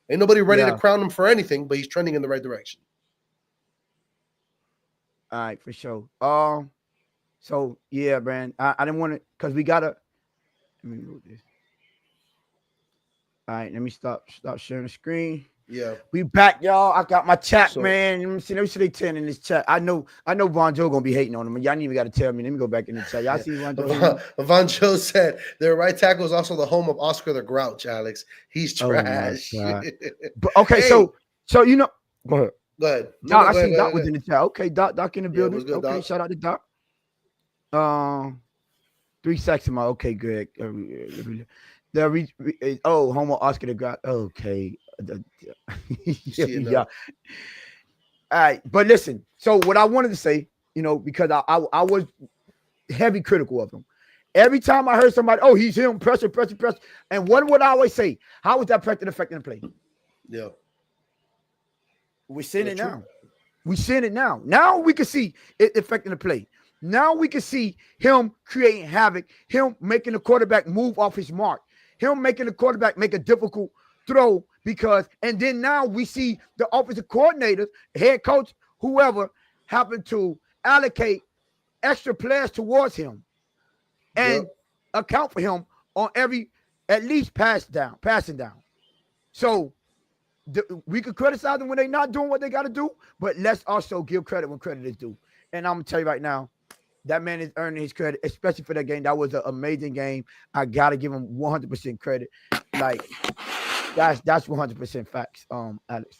[SPEAKER 1] Ain't nobody ready to crown him for anything, but he's trending in the right direction.
[SPEAKER 2] All right, for sure. So yeah, man. I didn't want to because we gotta. Let me move this. All right, let me stop sharing the screen.
[SPEAKER 1] Yeah,
[SPEAKER 2] we back, y'all. I got my chat, man. Let me see they 10 in this chat. I know Von Joe gonna be hating on him. Y'all ain't even got to tell me. Let me go back in the chat. Y'all see Von Joe?
[SPEAKER 1] Von Joe said their right tackle is also the home of Oscar the Grouch. Alex, he's trash.
[SPEAKER 2] But okay, hey. so you know, go ahead.
[SPEAKER 1] Go ahead.
[SPEAKER 2] Doc, I see Doc was in the chat. Okay, Doc in the building.
[SPEAKER 1] Good,
[SPEAKER 2] okay,
[SPEAKER 1] Doc.
[SPEAKER 2] Shout out to Doc. 3 seconds. Okay, good. Homo Oscar the Grouch. Okay. Yeah. All right, but listen. So what I wanted to say, because I was heavy critical of him. Every time I heard somebody, he's him, pressure. And what would I always say? How is that pressure affecting the play?
[SPEAKER 1] Yeah.
[SPEAKER 2] We're seeing it now. We're seeing it now. Now we can see it affecting the play. Now we can see him creating havoc, him making the quarterback move off his mark, him making the quarterback make a difficult throw and then now we see the offensive coordinator, head coach, whoever happened to allocate extra players towards him and account for him on every at least passing down. So we could criticize them when they're not doing what they got to do, but let's also give credit when credit is due. And I'm gonna tell you right now, that man is earning his credit, especially for that game. That was an amazing game. I gotta give him 100% credit. Like that's 100% facts, Alex.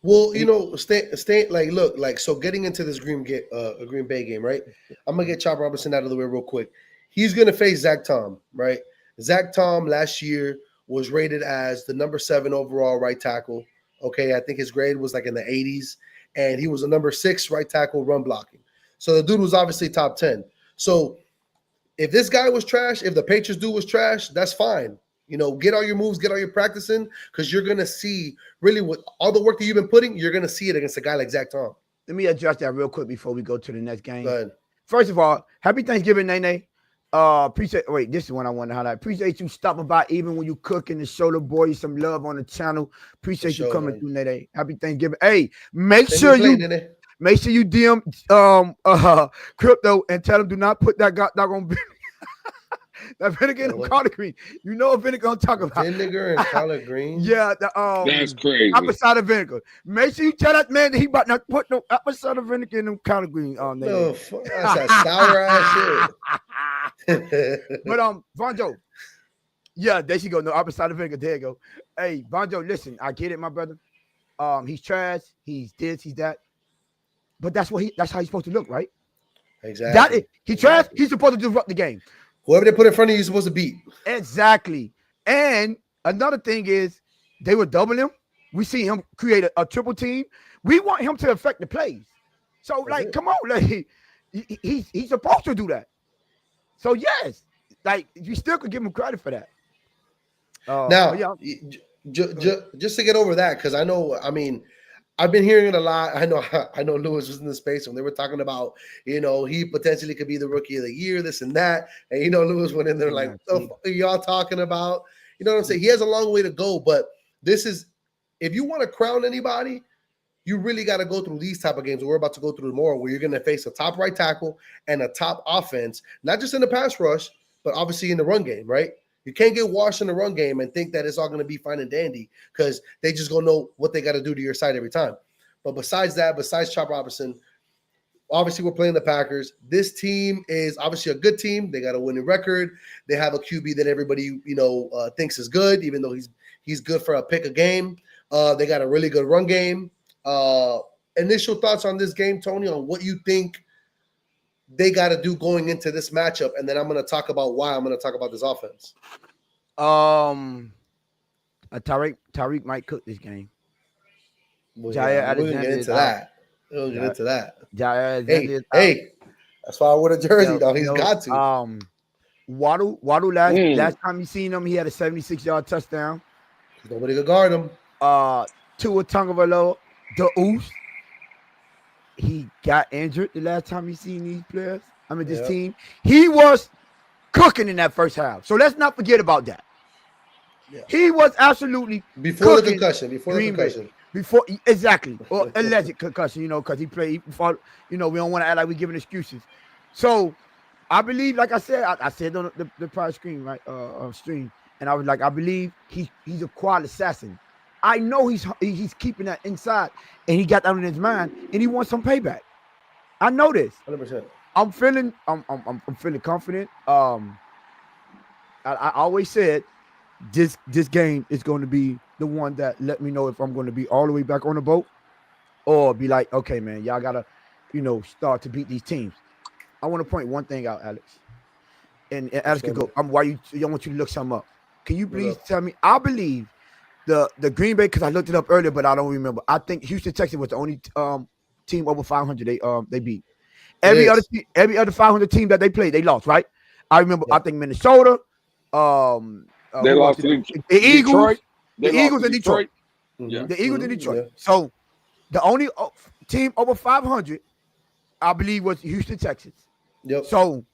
[SPEAKER 1] Well, stay like so getting into this Green Bay game, right? I'm gonna get Chop Robinson out of the way real quick. He's gonna face Zach Tom, right? Zach Tom last year was rated as the number 7 overall right tackle. Okay, I think his grade was like in the 80s, and he was a number 6 right tackle run blocking. So the dude was obviously top 10. So if this guy was trash, if the Patriots dude was trash, that's fine. Get all your moves, get all your practicing, because you're going to see really what all the work that you've been putting, you're going to see it against a guy like Zach Tom.
[SPEAKER 2] Let me address that real quick before we go to the next game.
[SPEAKER 1] Go ahead.
[SPEAKER 2] First of all, happy Thanksgiving, Nene. This is one I want to highlight. Appreciate you stopping by even when you cooking to show the boys some love on the channel. Appreciate you coming through, Nene. Happy Thanksgiving. Hey, make sure you DM Crypto and tell him do not put that doggone that vinegar and collard green. You know what vinegar I'm talking about.
[SPEAKER 1] Vinegar and collard green?
[SPEAKER 2] Yeah.
[SPEAKER 3] That's crazy.
[SPEAKER 2] Apple cider vinegar. Make sure you tell that man that he about not put no apple cider vinegar and them collard green on there.
[SPEAKER 1] No, that's that sour ass
[SPEAKER 2] shit. But Von Joe. Yeah, there you go. No apple cider vinegar. There you go. Hey, Von Joe, listen, I get it, my brother. He's trash. He's this, he's that. But that's how he's supposed to look, right?
[SPEAKER 1] Exactly.
[SPEAKER 2] He's trash. He's supposed to disrupt the game.
[SPEAKER 1] Whoever they put in front of you, you're supposed to beat.
[SPEAKER 2] Exactly. And another thing is they would double him. We see him create a triple team. We want him to affect the plays. So, come on. Like, he's supposed to do that. So, yes. Like, you still could give him credit for that.
[SPEAKER 1] Now, just to get over that, because I've been hearing it a lot. I know Lewis was in the space when they were talking about, he potentially could be the rookie of the year, this and that. And, Lewis went in there like, what are y'all talking about? You know what I'm saying? He has a long way to go, but if you want to crown anybody, you really got to go through these type of games. We're about to go through more where you're going to face a top right tackle and a top offense, not just in the pass rush, but obviously in the run game, right? You can't get washed in the run game and think that it's all going to be fine and dandy because they just going to know what they got to do to your side every time. But besides Chop Robinson, obviously we're playing the Packers. This team is obviously a good team. They got a winning record. They have a QB that everybody, thinks is good, even though he's good for a pick a game. They got a really good run game. Initial thoughts on this game, Tony, on what you think they got to do going into this matchup, and then I'm going to talk about why I'm going to talk about this offense.
[SPEAKER 2] Tyreek might cook this game.
[SPEAKER 1] Well,
[SPEAKER 2] Jair
[SPEAKER 1] yeah, we're going to
[SPEAKER 2] Alexander
[SPEAKER 1] get
[SPEAKER 2] is
[SPEAKER 1] into
[SPEAKER 2] out.
[SPEAKER 1] that. We'll get into that.
[SPEAKER 2] Jair Alexander is out.
[SPEAKER 1] Hey, that's why I wear the jersey, though. He's got to.
[SPEAKER 2] Waddle last time you seen him, he had a 76-yard touchdown.
[SPEAKER 1] Nobody could guard him.
[SPEAKER 2] Tua Tagovailoa, the Oos. He got injured the last time you seen these players. I mean, this team. He was cooking in that first half. So let's not forget about that. Yeah. He was absolutely
[SPEAKER 1] before the concussion.
[SPEAKER 2] Exactly. Or alleged concussion, because he fought, we don't want to act like we're giving excuses. So I believe, like I said, I said on the prior screen, right? Stream, and I was like, I believe he's a quad assassin. I know he's keeping that inside, and he got that in his mind, and he wants some payback. I know this.
[SPEAKER 1] 100%.
[SPEAKER 2] I'm feeling confident. I always said this game is going to be the one that let me know if I'm going to be all the way back on the boat, or be like, okay, man, y'all gotta, start to beat these teams. I want to point one thing out, Alex, and Alex could go. I want you to look something up. Can you please tell me? I believe the Green Bay, because I looked it up earlier, but I don't remember. I think Houston Texans was the only team over 500 they beat. Every other 500 team that they played, they lost, right? I remember. I think Minnesota.
[SPEAKER 3] They lost to
[SPEAKER 2] the Eagles.
[SPEAKER 3] Detroit.
[SPEAKER 2] The Eagles in Detroit.
[SPEAKER 3] Yeah.
[SPEAKER 2] The Eagles in Detroit. Yeah. So the only team over 500, I believe, was Houston Texans.
[SPEAKER 1] Yep.
[SPEAKER 2] So,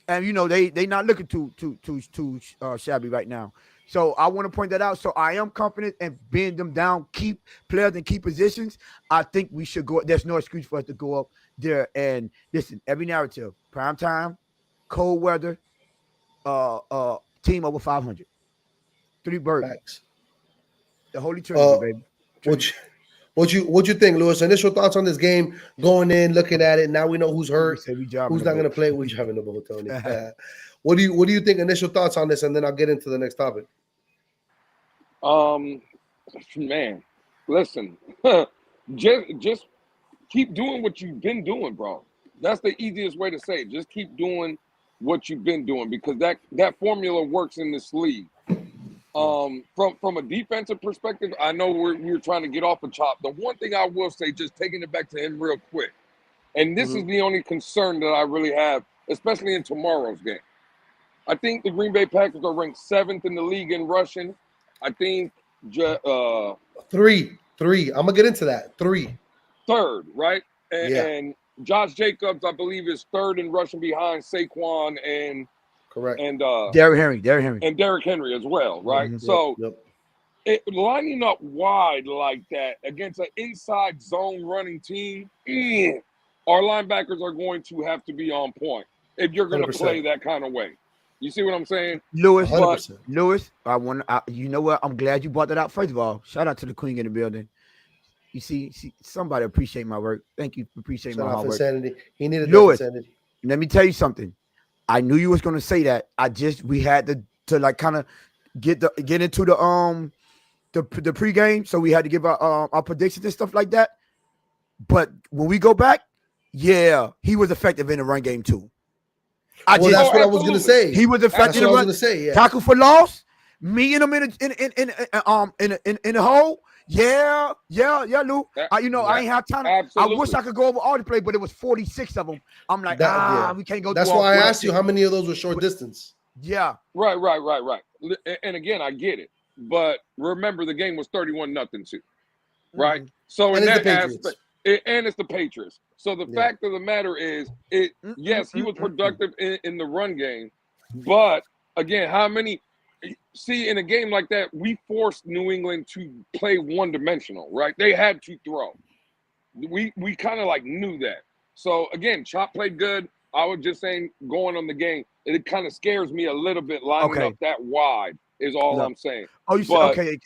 [SPEAKER 2] and they not looking too shabby right now. So I want to point that out. So I am confident in being them down, keep players in key positions. I think we should go. There's no excuse for us to go up there and listen. Every narrative, prime time, cold weather, team over 500, 3 birds.
[SPEAKER 1] Facts.
[SPEAKER 2] The Holy Trinity, baby.
[SPEAKER 1] Trinity. What you think, Lewis? Initial thoughts on this game, going in, looking at it. Now we know who's hurt, who's not going to play. We driving the boat, Tony. What do you think? Initial thoughts on this, and then I'll get into the next topic.
[SPEAKER 3] Man, listen, just keep doing what you've been doing, bro. That's the easiest way to say it. Just keep doing what you've been doing, because that formula works in this league. From a defensive perspective, I know we're trying to get off the chop. The one thing I will say, just taking it back to him real quick, and this is the only concern that I really have, especially in tomorrow's game. I think the Green Bay Packers are ranked 7th in the league in rushing. I think
[SPEAKER 1] three. I'm gonna get into that. 3.
[SPEAKER 3] 3rd, right? And Josh Jacobs, I believe, is 3rd in rushing behind Saquon and
[SPEAKER 1] correct,
[SPEAKER 3] and
[SPEAKER 2] Derrick Henry,
[SPEAKER 3] and Derrick Henry as well, right?
[SPEAKER 1] Mm-hmm.
[SPEAKER 3] So lining up wide like that against an inside zone running team, our linebackers are going to have to be on point if you're going to play that kind of way. You see what I'm saying,
[SPEAKER 2] Lewis? Lewis, you know what? I'm glad you brought that out. First of all, shout out to the Queen in the building. You see, somebody appreciate my work. Thank you for appreciating my hard work.
[SPEAKER 1] Insanity. He needed
[SPEAKER 2] Lewis,
[SPEAKER 1] insanity.
[SPEAKER 2] Let me tell you something. I knew you was going to say that. We had to like kind of get into the pregame, so we had to give our predictions and stuff like that. But when we go back, he was effective in the run game too.
[SPEAKER 1] That's what I was going to say.
[SPEAKER 2] He was effective in the run. Tackle for loss, meeting him in a hole. Yeah, Lou. I ain't have time.
[SPEAKER 3] Absolutely.
[SPEAKER 2] I wish I could go over all the play, but it was 46 of them. I'm like, we can't go.
[SPEAKER 1] That's why I asked you how many of those were short distance.
[SPEAKER 3] Yeah. Right. And again, I get it, but remember the game was 31-0 too, right? Mm-hmm. So in that aspect, and it's the Patriots. So the fact of the matter is, yes, he was productive in the run game, but again, how many? See, in a game like that, we forced New England to play one-dimensional, right? They had to throw. We kind of like knew that. So again, Chop played good. I was just saying, going on the game, it kind of scares me a little bit lining up that wide is all I'm saying.
[SPEAKER 2] Oh, you said okay.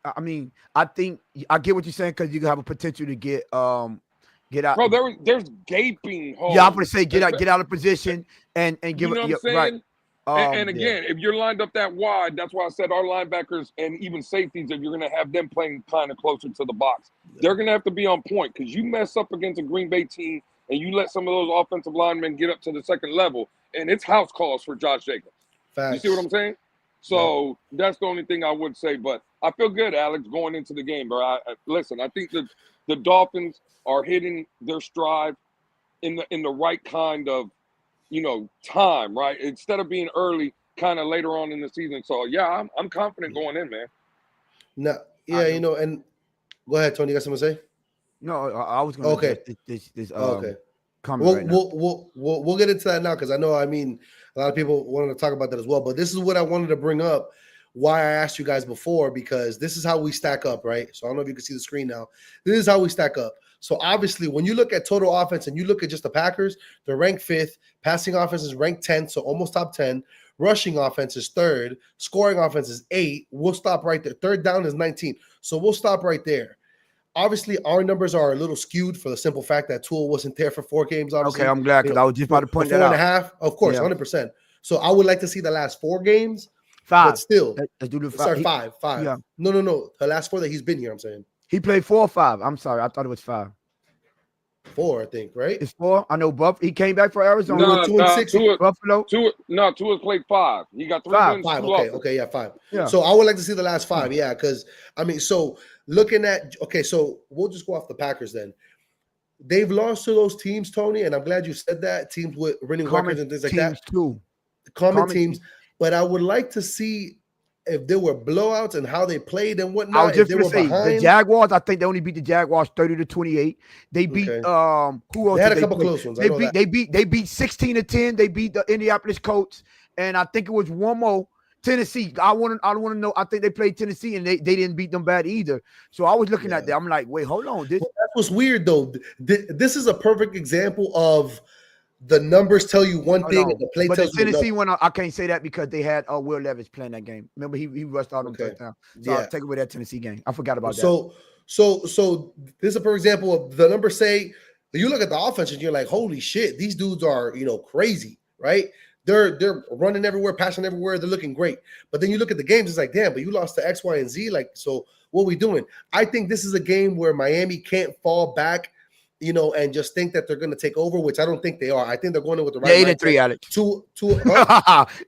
[SPEAKER 2] I mean, I think I get what you're saying, because you have a potential to get out.
[SPEAKER 3] Bro, there's gaping holes.
[SPEAKER 2] Yeah, I'm gonna say get out of position and give
[SPEAKER 3] you know
[SPEAKER 2] it.
[SPEAKER 3] What I'm saying?
[SPEAKER 2] Right.
[SPEAKER 3] And again, if you're lined up that wide, that's why I said our linebackers and even safeties, if you're going to have them playing kind of closer to the box, they're going to have to be on point, because you mess up against a Green Bay team and you let some of those offensive linemen get up to the second level, and it's house calls for Josh Jacobs.
[SPEAKER 1] Facts.
[SPEAKER 3] You see what I'm saying? So that's the only thing I would say. But I feel good, Alex, going into the game, bro. Listen, I think that the Dolphins are hitting their stride in the right kind of, time, right? Instead of being early, kind of later on in the season. So yeah, I'm confident going in, man.
[SPEAKER 1] No, yeah, and go ahead, Tony. You got something to say?
[SPEAKER 2] No, I was going to address this
[SPEAKER 1] okay.
[SPEAKER 2] comment right now.
[SPEAKER 1] We'll get into that now because I know, a lot of people wanted to talk about that as well. But this is what I wanted to bring up, why I asked you guys before, because this is how we stack up, right? So I don't know if you can see the screen now. This is how we stack up. So obviously, when you look at total offense and you look at just the Packers, they're ranked 5th. Passing offense is ranked 10th, so almost top 10. Rushing offense is 3rd. Scoring offense is 8. We'll stop right there. Third down is 19. So we'll stop right there. Obviously, our numbers are a little skewed for the simple fact that Tua wasn't there for 4 games. Obviously,
[SPEAKER 2] okay, I'm glad because I was just about to point that out.
[SPEAKER 1] 4.5, of course, 100%. So I would like to see the last 4 games.
[SPEAKER 2] 5.
[SPEAKER 1] But still,
[SPEAKER 2] let's do the 5.
[SPEAKER 1] Sorry, 5. Yeah. No. The last 4 that he's been here, I'm saying.
[SPEAKER 2] He played 4 or 5. I'm sorry, I thought it was 5.
[SPEAKER 1] 4, I think, right?
[SPEAKER 2] It's 4. I know Buff. He came back for Arizona.
[SPEAKER 3] No,
[SPEAKER 1] 2-6.
[SPEAKER 2] Buffalo.
[SPEAKER 3] Tua played 5. He got 3 wins.
[SPEAKER 1] 5. Okay, yeah, 5.
[SPEAKER 2] Yeah.
[SPEAKER 1] So I would like to see the last 5, because so looking at so we'll just go off the Packers then. They've lost to those teams, Tony, and I'm glad you said that. Teams with winning records and things like that. Common teams. But I would like to see if there were blowouts and how they played and whatnot.
[SPEAKER 2] I was just going to say the Jaguars. I think they only beat the Jaguars 30-28. They beat who else?
[SPEAKER 1] They had a couple close ones.
[SPEAKER 2] They beat 16-10. They beat the Indianapolis Colts, and I think it was one more. Tennessee. I want to know. I think they played Tennessee and they didn't beat them bad either. So I was looking at that. I'm like, wait, hold on.
[SPEAKER 1] That's what's weird though. This is a perfect example of the numbers tell you one thing and the play tells you another.
[SPEAKER 2] Tennessee one, I can't say that because they had Will Levis playing that game. Remember, he rushed all them touchdowns. So I'll take away that Tennessee game. I forgot about that.
[SPEAKER 1] So this is a perfect example of the numbers say you look at the offense and you're like, holy shit, these dudes are crazy, right? They're running everywhere, passing everywhere. They're looking great. But then you look at the games, it's like, damn, but you lost to X, Y, and Z. Like, so what are we doing? I think this is a game where Miami can't fall back, and just think that they're going to take over, which I don't think they are. I think they're going in with the right.
[SPEAKER 2] They're 8-3, Alex.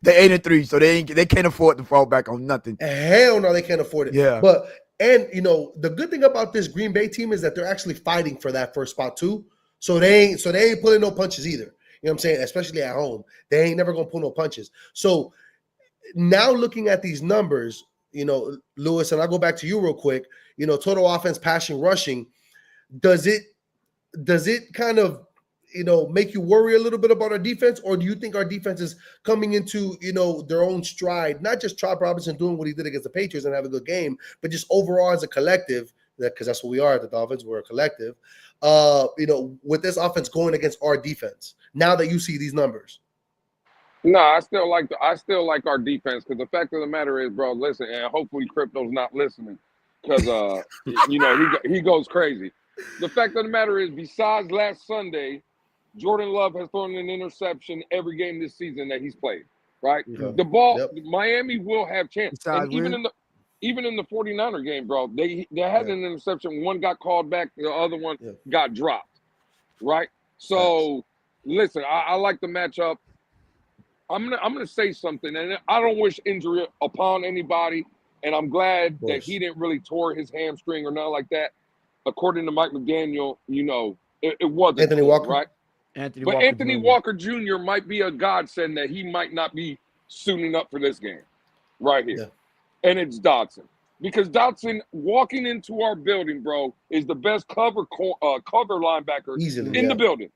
[SPEAKER 2] They're 8-3, so they can't afford to fall back on nothing.
[SPEAKER 1] Hell no, they can't afford it.
[SPEAKER 2] Yeah.
[SPEAKER 1] But the good thing about this Green Bay team is that they're actually fighting for that first spot too. So they ain't pulling no punches either. You know what I'm saying? Especially at home. They ain't never going to pull no punches. So now looking at these numbers, Lewis, and I'll go back to you real quick, total offense, passing, rushing, does it kind of, make you worry a little bit about our defense? Or do you think our defense is coming into, their own stride, not just Chop Robinson doing what he did against the Patriots and have a good game, but just overall as a collective, because that's what we are at the Dolphins, we're a collective, with this offense going against our defense, now that you see these numbers?
[SPEAKER 3] No, I still like our defense because the fact of the matter is, bro, listen, and hopefully Crypto's not listening because he goes crazy. The fact of the matter is, besides last Sunday, Jordan Love has thrown an interception every game this season that he's played. Right, the ball, Miami will have chance, and even in the 49er game, bro, they had an interception. One got called back, the other one got dropped. Right, so listen, I like the matchup. I'm gonna say something, and I don't wish injury upon anybody, and I'm glad that he didn't really tore his hamstring or nothing like that. According to Mike McDaniel, it wasn't
[SPEAKER 1] Anthony Walker,
[SPEAKER 3] right? Anthony Walker Jr. might be a godsend that he might not be suiting up for this game right here, and it's Dotson. Because Dotson walking into our building, bro, is the best cover linebacker in the building.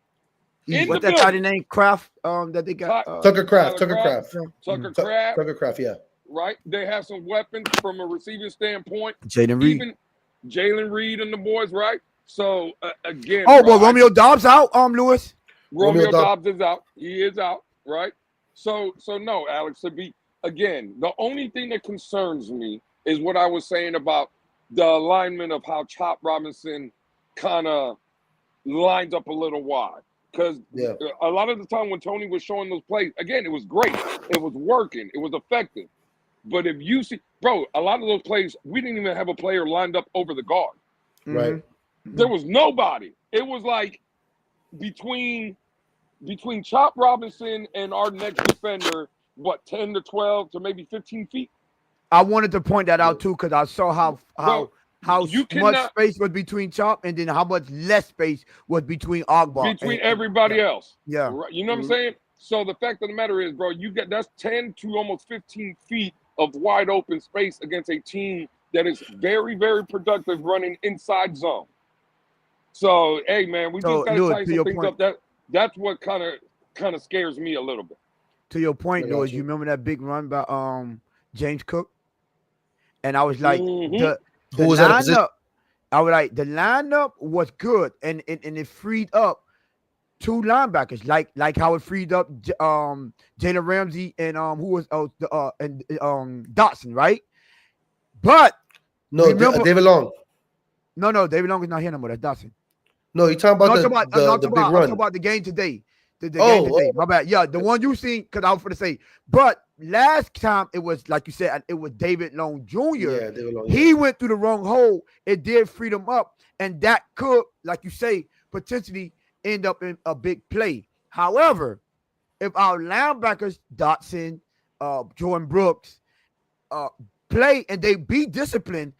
[SPEAKER 2] What's that tight end name? Kraft, that they got?
[SPEAKER 1] Tucker Kraft.
[SPEAKER 3] Tucker
[SPEAKER 1] Kraft, yeah.
[SPEAKER 3] Right? They have some weapons from a receiving standpoint.
[SPEAKER 2] Jalen
[SPEAKER 3] Reed and the boys, right? So, again.
[SPEAKER 2] Romeo Doubs out, Lewis?
[SPEAKER 3] Romeo Doubs is out. He is out, right? So no, Alex, again, the only thing that concerns me is what I was saying about the alignment of how Chop Robinson kind of lines up a little wide. Because a lot of the time when Tony was showing those plays, again, it was great. It was working. It was effective. But if you see, bro, a lot of those plays, we didn't even have a player lined up over the guard.
[SPEAKER 1] Right.
[SPEAKER 3] There was nobody. It was like between Chop Robinson and our next defender, what, 10 to 12 to maybe 15 feet?
[SPEAKER 2] I wanted to point that out too because I saw how
[SPEAKER 3] you
[SPEAKER 2] much
[SPEAKER 3] cannot
[SPEAKER 2] space was between Chop and then how much less space was between Ogbar
[SPEAKER 3] between everybody else.
[SPEAKER 2] Yeah.
[SPEAKER 3] Right? You know what I'm saying? So the fact of the matter is, bro, you get that's 10 to almost 15 feet of wide open space against a team that is very, very productive running inside zone. So, hey, man, we just got to tighten some things up. That's what kind of scares me a little bit.
[SPEAKER 2] To your point, Lewis, you remember that big run by James Cook? And I was like, the lineup. I was like, the lineup was good, and it freed up two linebackers, like how it freed up Jalen Ramsey and who was Dotson, right? But
[SPEAKER 1] no, David Long.
[SPEAKER 2] No, David Long is not here no more. That's Dotson.
[SPEAKER 1] No, you're talking about the big run.
[SPEAKER 2] I'm talking about the game today. The game today. My bad. Yeah, the one you seen, because I was going to say. But last time it was, like you said, it was David Long Jr.
[SPEAKER 1] Yeah, David Long.
[SPEAKER 2] He went through the wrong hole. It did free them up. And that could, like you say, potentially end up in a big play. However, if our linebackers, Dotson, Jordan Brooks, play and they be disciplined,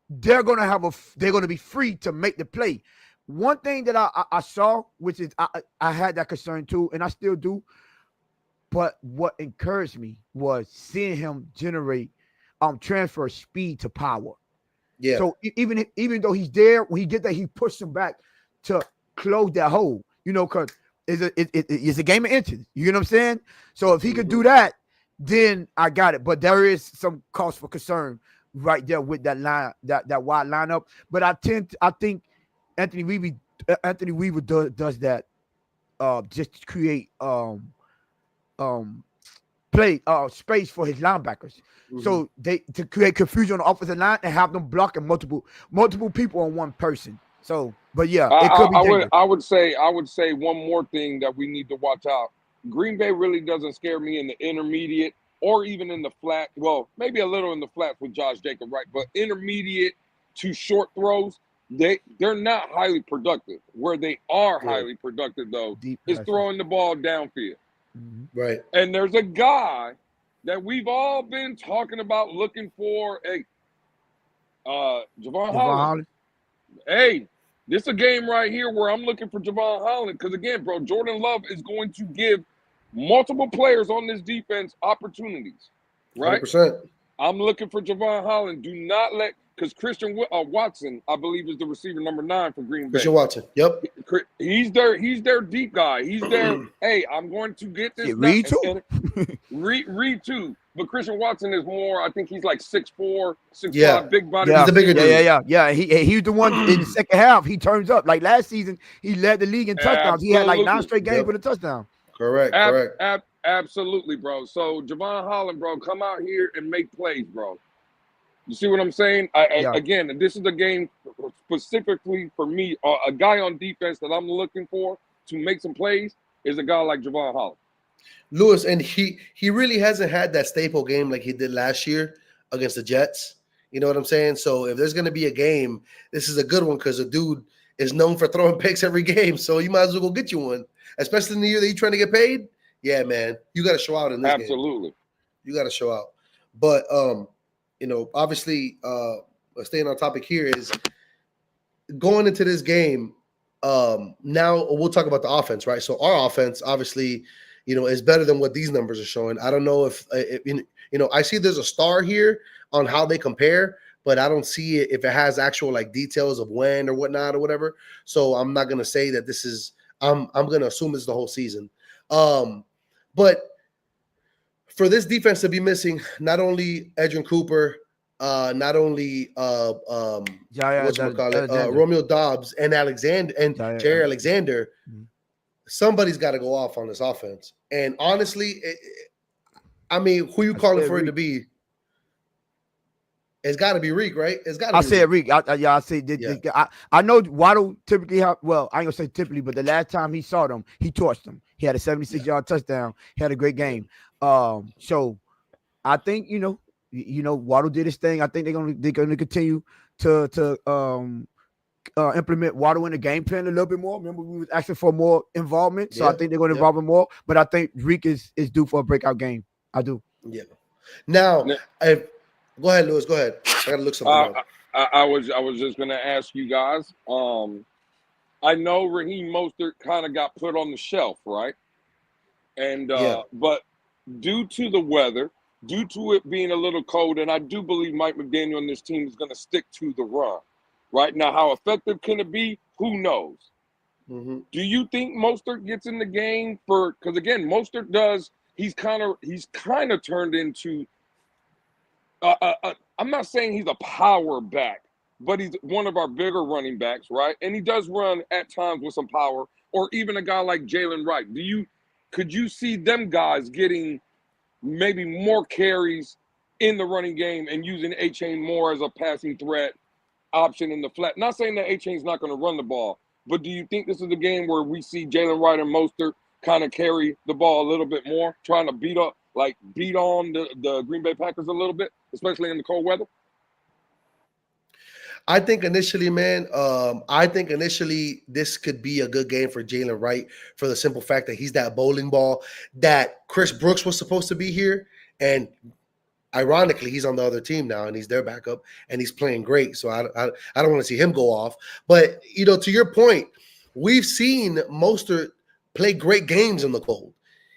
[SPEAKER 2] they're gonna be free to make the play. One thing that I saw, which is I had that concern too, and I still do, but what encouraged me was seeing him generate transfer speed to power.
[SPEAKER 1] Yeah.
[SPEAKER 2] So even though he's there, when he get there, he pushed him back to close that hole. You know, because it's a game of inches. You know what I'm saying? So if he could do that, then I got it. But there is some cause for concern right there with that line, that wide lineup. But I think Anthony Weaver does that just to create play space for his linebackers. So to create confusion on the offensive line and have them blocking multiple people on one person. So, but yeah, it could be dangerous.
[SPEAKER 3] I would say one more thing that we need to watch out. Green Bay really doesn't scare me in the intermediate or even in the flat. Well, maybe a little in the flats with Josh Jacobs, right? But intermediate to short throws, they're not highly productive. Where they are highly productive, though, is throwing the ball downfield.
[SPEAKER 1] Right.
[SPEAKER 3] And there's a guy that we've all been talking about looking for. Hey, Javon Holland. Hey, this is a game right here where I'm looking for Javon Holland because, again, bro, Jordan Love is going to give multiple players on this defense opportunities, right?
[SPEAKER 1] 100%.
[SPEAKER 3] I'm looking for Javon Holland. Do not let – because Christian Watson, I believe, is the receiver number 9 for Green Bay.
[SPEAKER 1] Christian Watson, yep.
[SPEAKER 3] He's their deep guy. He's there. Hey, I'm going to get this.
[SPEAKER 2] Reed too.
[SPEAKER 3] Reed too. But Christian Watson is more, I think he's like 6'4", 6'5", big body.
[SPEAKER 2] Yeah.
[SPEAKER 1] He's the bigger dude.
[SPEAKER 2] Yeah. He's the one in the second half. He turns up. Like last season, he led the league in touchdowns. He had like 9 straight games with a touchdown.
[SPEAKER 1] Correct.
[SPEAKER 3] Absolutely, bro. So Javon Holland, bro, come out here and make plays, bro. You see what I'm saying? Again, this is a game specifically for me. A guy on defense that I'm looking for to make some plays is a guy like Javon Holland.
[SPEAKER 1] Lewis, and he really hasn't had that staple game like he did last year against the Jets. You know what I'm saying? So if there's going to be a game, this is a good one because the dude is known for throwing picks every game. So you might as well go get you one, especially in the year that you're trying to get paid. Yeah, man, you got to show out in this game.
[SPEAKER 3] Absolutely.
[SPEAKER 1] You got to show out. But, obviously, staying on topic here is going into this game. Now we'll talk about the offense, right? So our offense, obviously, is better than what these numbers are showing. I don't know if I see there's a star here on how they compare, but I don't see it if it has actual like details of when or whatnot or whatever. So I'm not gonna say that this is. I'm gonna assume this is the whole season. But for this defense to be missing not only Edgerrin Cooper, not only Romeo Doubs and Jerry Alexander, somebody's got to go off on this offense. And honestly, who you calling for it to be? It's got to be Reek, right? It's got to be. I
[SPEAKER 2] said Reek. I say I know Waddle typically I ain't gonna say typically, but the last time he saw them, he torched them. He had a 76-yard touchdown. He had a great game. So I think Waddle did his thing. I think they're gonna continue to implement Waddle in the game plan a little bit more. Remember, we was asking for more involvement, so I
[SPEAKER 1] Yeah,
[SPEAKER 2] think they're going to
[SPEAKER 1] yeah.
[SPEAKER 2] involve him more. But I think Reek is due for a breakout game. I do.
[SPEAKER 1] Yeah. Now,
[SPEAKER 3] Now,
[SPEAKER 1] go ahead, Lewis. Go ahead. I gotta look something
[SPEAKER 3] Uh,
[SPEAKER 1] up.
[SPEAKER 3] I was just gonna ask you guys. I know Raheem Mostert kind of got put on the shelf, right? And
[SPEAKER 1] Yeah.
[SPEAKER 3] but due to the weather, due to it being a little cold, and I do believe Mike McDaniel and this team is gonna stick to the run. Right now, how effective can it be? Who knows?
[SPEAKER 1] Hmm.
[SPEAKER 3] Do you think Mostert gets in the game for? Because again, Mostert does. He's kind of turned into I'm not saying he's a power back, but he's one of our bigger running backs, right? And he does run at times with some power, or even a guy like Jalen Wright. Could you see them guys getting maybe more carries in the running game and using A-Chain more as a passing threat option in the flat? Not saying that A-Chain's not going to run the ball, but do you think this is a game where we see Jalen Wright and Mostert kind of carry the ball a little bit more, trying to beat on the Green Bay Packers a little bit, especially in the cold weather?
[SPEAKER 1] I think initially, man, this could be a good game for Jalen Wright for the simple fact that he's that bowling ball that Chris Brooks was supposed to be here. And ironically, he's on the other team now and he's their backup and he's playing great. So I don't want to see him go off. But, to your point, we've seen Mostert play great games in the cold.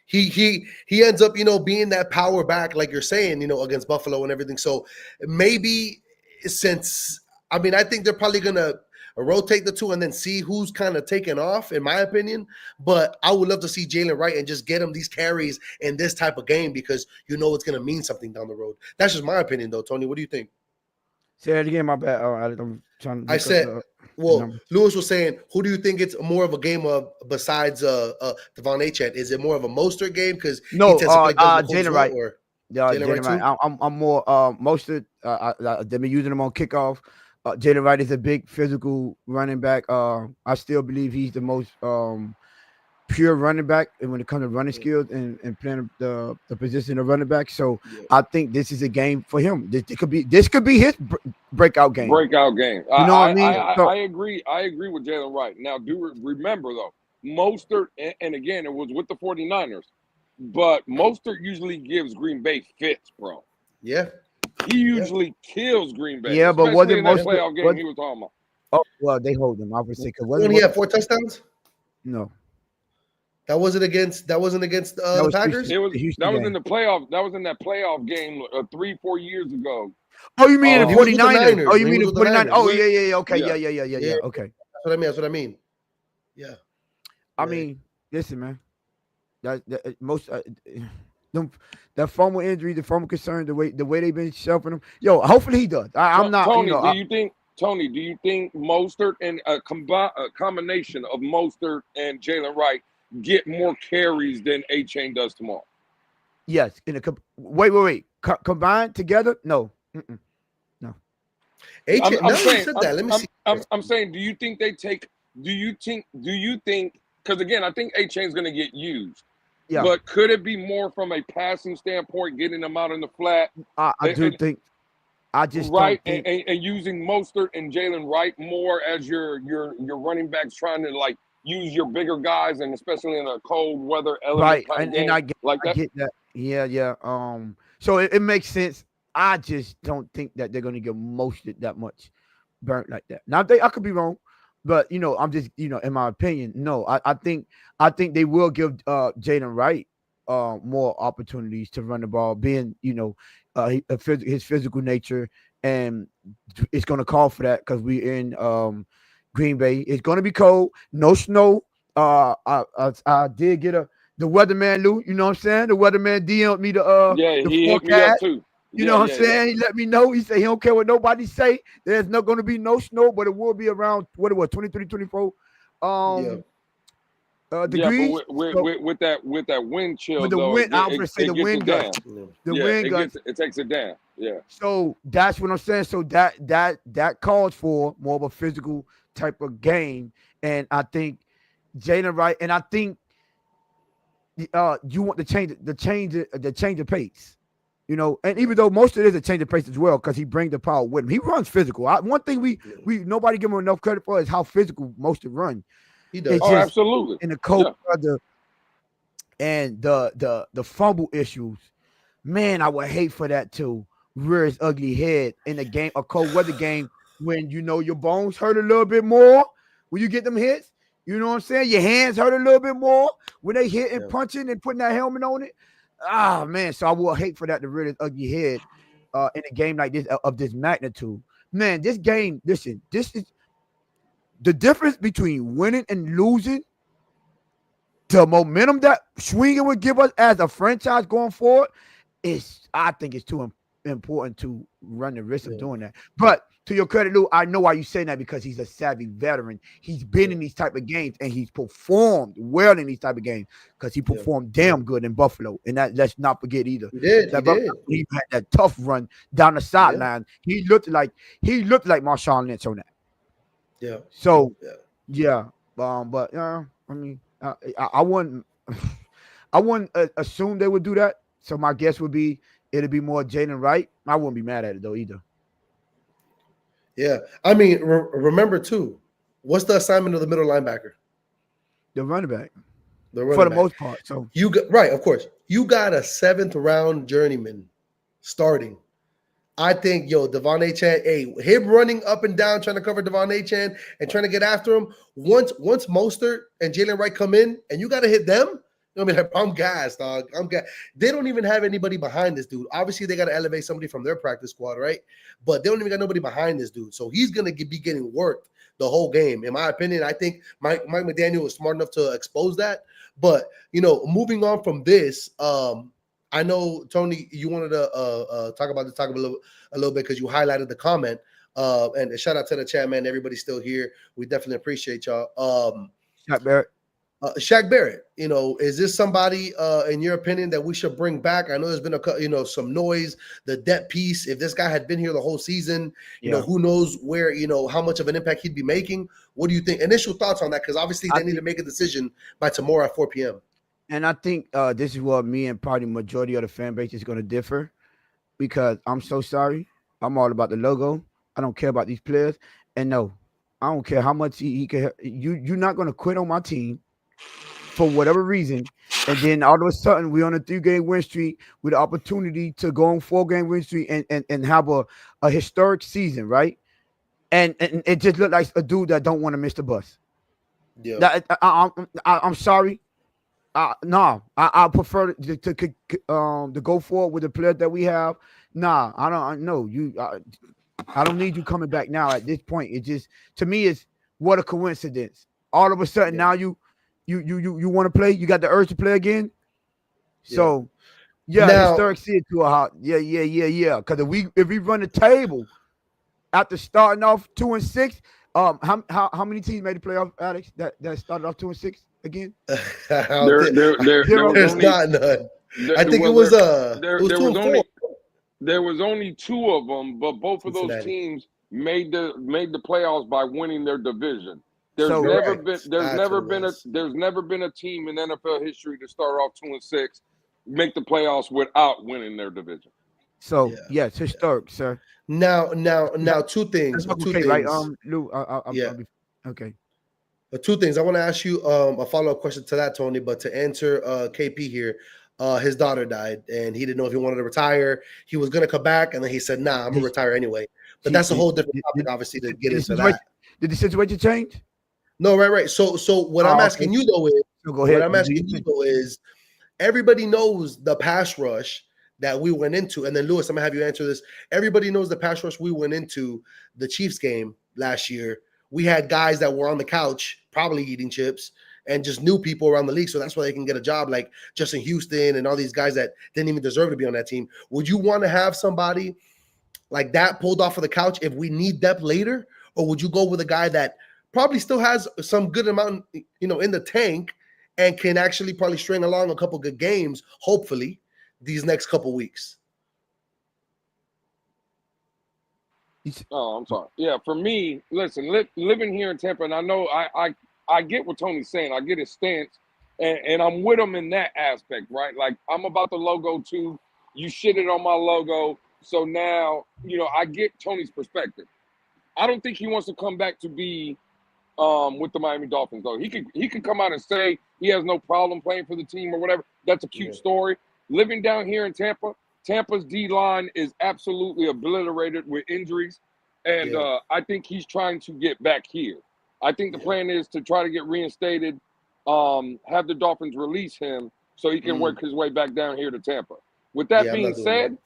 [SPEAKER 1] He ends up, being that power back, like you're saying, against Buffalo and everything. So maybe I think they're probably going to rotate the two and then see who's kind of taking off, in my opinion. But I would love to see Jalen Wright and just get him these carries in this type of game because it's going to mean something down the road. That's just my opinion, though. Tony, what do you think?
[SPEAKER 2] Say that again. My bad. I'm trying to.
[SPEAKER 1] I said,
[SPEAKER 2] numbers.
[SPEAKER 1] Lewis was saying, who do you think it's more of a game of besides Devon Achane? Is it more of a Mostert game because he tends to play
[SPEAKER 2] Jalen Wright.
[SPEAKER 1] or
[SPEAKER 2] Jalen Wright. I'm more Mostert. They've been using him on kickoff. Jalen Wright is a big physical running back. I still believe he's the most pure running back, and when it comes to running skills and playing the position of running back. So I think this is a game for him. This could be his breakout game.
[SPEAKER 3] Breakout game.
[SPEAKER 2] You know what I mean?
[SPEAKER 3] I agree. I agree with Jalen Wright. Now, remember though, Mostert, and again, it was with the 49ers, but Mostert usually gives Green Bay fits, bro.
[SPEAKER 1] Yeah.
[SPEAKER 3] He usually kills Green Bay.
[SPEAKER 2] Yeah, but wasn't
[SPEAKER 3] that playoff game he was talking about?
[SPEAKER 2] Oh well, they hold him. I would say
[SPEAKER 1] when he had 4 touchdowns.
[SPEAKER 2] No,
[SPEAKER 1] that wasn't against the Packers.
[SPEAKER 3] That was in the playoff. That was in that playoff game 3-4 years ago.
[SPEAKER 2] Oh, you mean the 49ers? Oh, you mean the 49ers? Oh,
[SPEAKER 3] yeah.
[SPEAKER 2] yeah. Okay, yeah. Okay,
[SPEAKER 1] That's what I mean. Yeah.
[SPEAKER 2] I mean, listen, man. Most that formal injury, the formal concern, the way they've been shelving him. Yo, hopefully he does. I'm not.
[SPEAKER 3] Tony, do you think Mostert and a combination of Mostert and Jalen Wright get more carries than A-Chain does tomorrow?
[SPEAKER 2] Yes. Wait. Combined together? No. No.
[SPEAKER 1] A-Chain.
[SPEAKER 3] I'm saying, do you think they take? Do you think? Because again, I think A-Chain's going to get used.
[SPEAKER 2] Yeah.
[SPEAKER 3] But could it be more from a passing standpoint, getting them out in the flat?
[SPEAKER 2] I just
[SPEAKER 3] right,
[SPEAKER 2] don't think...
[SPEAKER 3] and using Mostert and Jalen Wright more as your running backs, trying to use your bigger guys, and especially in a cold weather element.
[SPEAKER 2] Right, and I get that. Yeah. So it makes sense. I just don't think that they're going to get Mostert that much burnt like that. Now I could be wrong. But I'm just in my opinion, no. I think they will give Jalen Wright more opportunities to run the ball, being his physical nature, and it's going to call for that because we're in Green Bay. It's going to be cold, no snow. I did get the weatherman, Lou. You know what I'm saying? The weatherman DM'd me
[SPEAKER 3] he hit me up too.
[SPEAKER 2] You know what I'm saying? He let me know. He said he don't care what nobody say. There's not going to be no snow, but it will be around 23, 24 degrees.
[SPEAKER 3] But with that wind chill,
[SPEAKER 2] with the wind, I was going to say the wind gusts.
[SPEAKER 3] The wind gusts. It takes it down. Yeah.
[SPEAKER 2] So that's what I'm saying. So that calls for more of a physical type of game, and I think Jalen Wright, and I think you want to change the pace. You know, and even though most of it is a change of pace as well, because he brings the power with him. He runs physical. One thing we nobody give him enough credit for is how physical most of run.
[SPEAKER 1] He does.
[SPEAKER 2] It's
[SPEAKER 3] Oh,
[SPEAKER 2] just
[SPEAKER 3] absolutely.
[SPEAKER 2] in the cold
[SPEAKER 3] Yeah.
[SPEAKER 2] weather and the fumble issues. Man, I would hate for that to rear its ugly head in a game, a cold weather game, when you know your bones hurt a little bit more when you get them hits. You know what I'm saying? Your hands hurt a little bit more when they hit and punching and putting that helmet on it. Ah, man. So I would hate for that to rear its ugly head in a game like this of this magnitude. Man, this game, listen, this is the difference between winning and losing. The momentum that swinging would give us as a franchise going forward I think it's too important to run the risk of doing that. But to your credit, Lou, I know why you say that, because he's a savvy veteran. He's been in these type of games and he's performed well in these type of games, because he performed damn good in Buffalo. And that let's not forget either.
[SPEAKER 1] He did.
[SPEAKER 2] He had that tough run down the sideline. He looked like Marshawn Lynch on that.
[SPEAKER 1] Yeah.
[SPEAKER 2] So but I mean, I wouldn't assume they would do that. So my guess would be it'd be more Jalen Wright. I wouldn't be mad at it though either.
[SPEAKER 1] Yeah, I mean, remember too, what's the assignment of the middle linebacker?
[SPEAKER 2] The running back.
[SPEAKER 1] For
[SPEAKER 2] the most part. So
[SPEAKER 1] you got right, of course. You got a 7th round journeyman starting. I think, Devon Achane, him running up and down trying to cover Devon Achane and trying to get after him. Once Mostert and Jalen Wright come in and you got to hit them, I mean, I'm gassed, dog. I'm gassed. They don't even have anybody behind this dude. Obviously, they got to elevate somebody from their practice squad, right? But they don't even got nobody behind this dude. So he's going to be getting worked the whole game. In my opinion, I think Mike McDaniel was smart enough to expose that. But, moving on from this, I know, Tony, you wanted to talk about a little bit because you highlighted the comment. And shout out to the chat, man. Everybody's still here. We definitely appreciate y'all.
[SPEAKER 2] Shaq Barrett.
[SPEAKER 1] Shaq Barrett, is this somebody, in your opinion, that we should bring back? I know there's been some noise, the depth piece. If this guy had been here the whole season, who knows where, how much of an impact he'd be making. What do you think? Initial thoughts on that? Because obviously they need to make a decision by tomorrow at 4 p.m.
[SPEAKER 2] And I think this is what me and probably majority of the fan base is going to differ, because I'm so sorry. I'm all about the logo. I don't care about these players. And no, I don't care how much he can. You're not going to quit on my team for whatever reason, and then all of a sudden we're on a 3-game win streak with the opportunity to go on 4-game win streak and have a historic season, right? And it just looked like a dude that don't want to miss the bus. Yeah, I'm sorry. No, I prefer to go forward with the players that we have. Nah, I don't know you. I don't need you coming back now at this point. It just, to me, it's what a coincidence. All of a sudden now you want to play. You got the urge to play again. So historic season to a hot. Yeah. Because if we run the table after starting off 2-6, how many teams made the playoff, Alex? That started off 2-6 again?
[SPEAKER 1] There's not none. I think it was 2-4.
[SPEAKER 3] There was only 2 of them, but both of those teams made the playoffs by winning their division. There's never been a team in NFL history to start off 2-6, make the playoffs without winning their division.
[SPEAKER 2] So yes, historic, sir.
[SPEAKER 1] Now, 2 things.
[SPEAKER 2] Right, Lou. Okay.
[SPEAKER 1] 2 things. I want to ask you a follow-up question to that, Tony. But to answer KP here, his daughter died, and he didn't know if he wanted to retire. He was going to come back, and then he said, "Nah, I'm gonna retire anyway." But that's a whole different topic, obviously, to get into that.
[SPEAKER 2] Did the situation change?
[SPEAKER 1] No, right. So what I'm asking you though is, is, everybody knows the pass rush that we went into, and then Lewis, I'm gonna have you answer this. Everybody knows the pass rush we went into the Chiefs game last year. We had guys that were on the couch, probably eating chips, and just new people around the league, so that's why they can get a job, like Justin Houston and all these guys that didn't even deserve to be on that team. Would you want to have somebody like that pulled off of the couch if we need depth later, or would you go with a guy that probably still has some good amount, in the tank, and can actually probably string along a couple good games, hopefully, these next couple weeks?
[SPEAKER 3] Oh, I'm sorry. Yeah, for me, listen, living here in Tampa, and I know I get what Tony's saying. I get his stance, and I'm with him in that aspect, right? Like, I'm about the logo too. You shitted on my logo. So now, I get Tony's perspective. I don't think he wants to come back to be with the Miami Dolphins, though. He could come out and say he has no problem playing for the team or whatever. That's a cute story. Living down here in Tampa, Tampa's D-line is absolutely obliterated with injuries. And I think he's trying to get back here. I think the plan is to try to get reinstated, have the Dolphins release him so he can work his way back down here to Tampa. With that being said,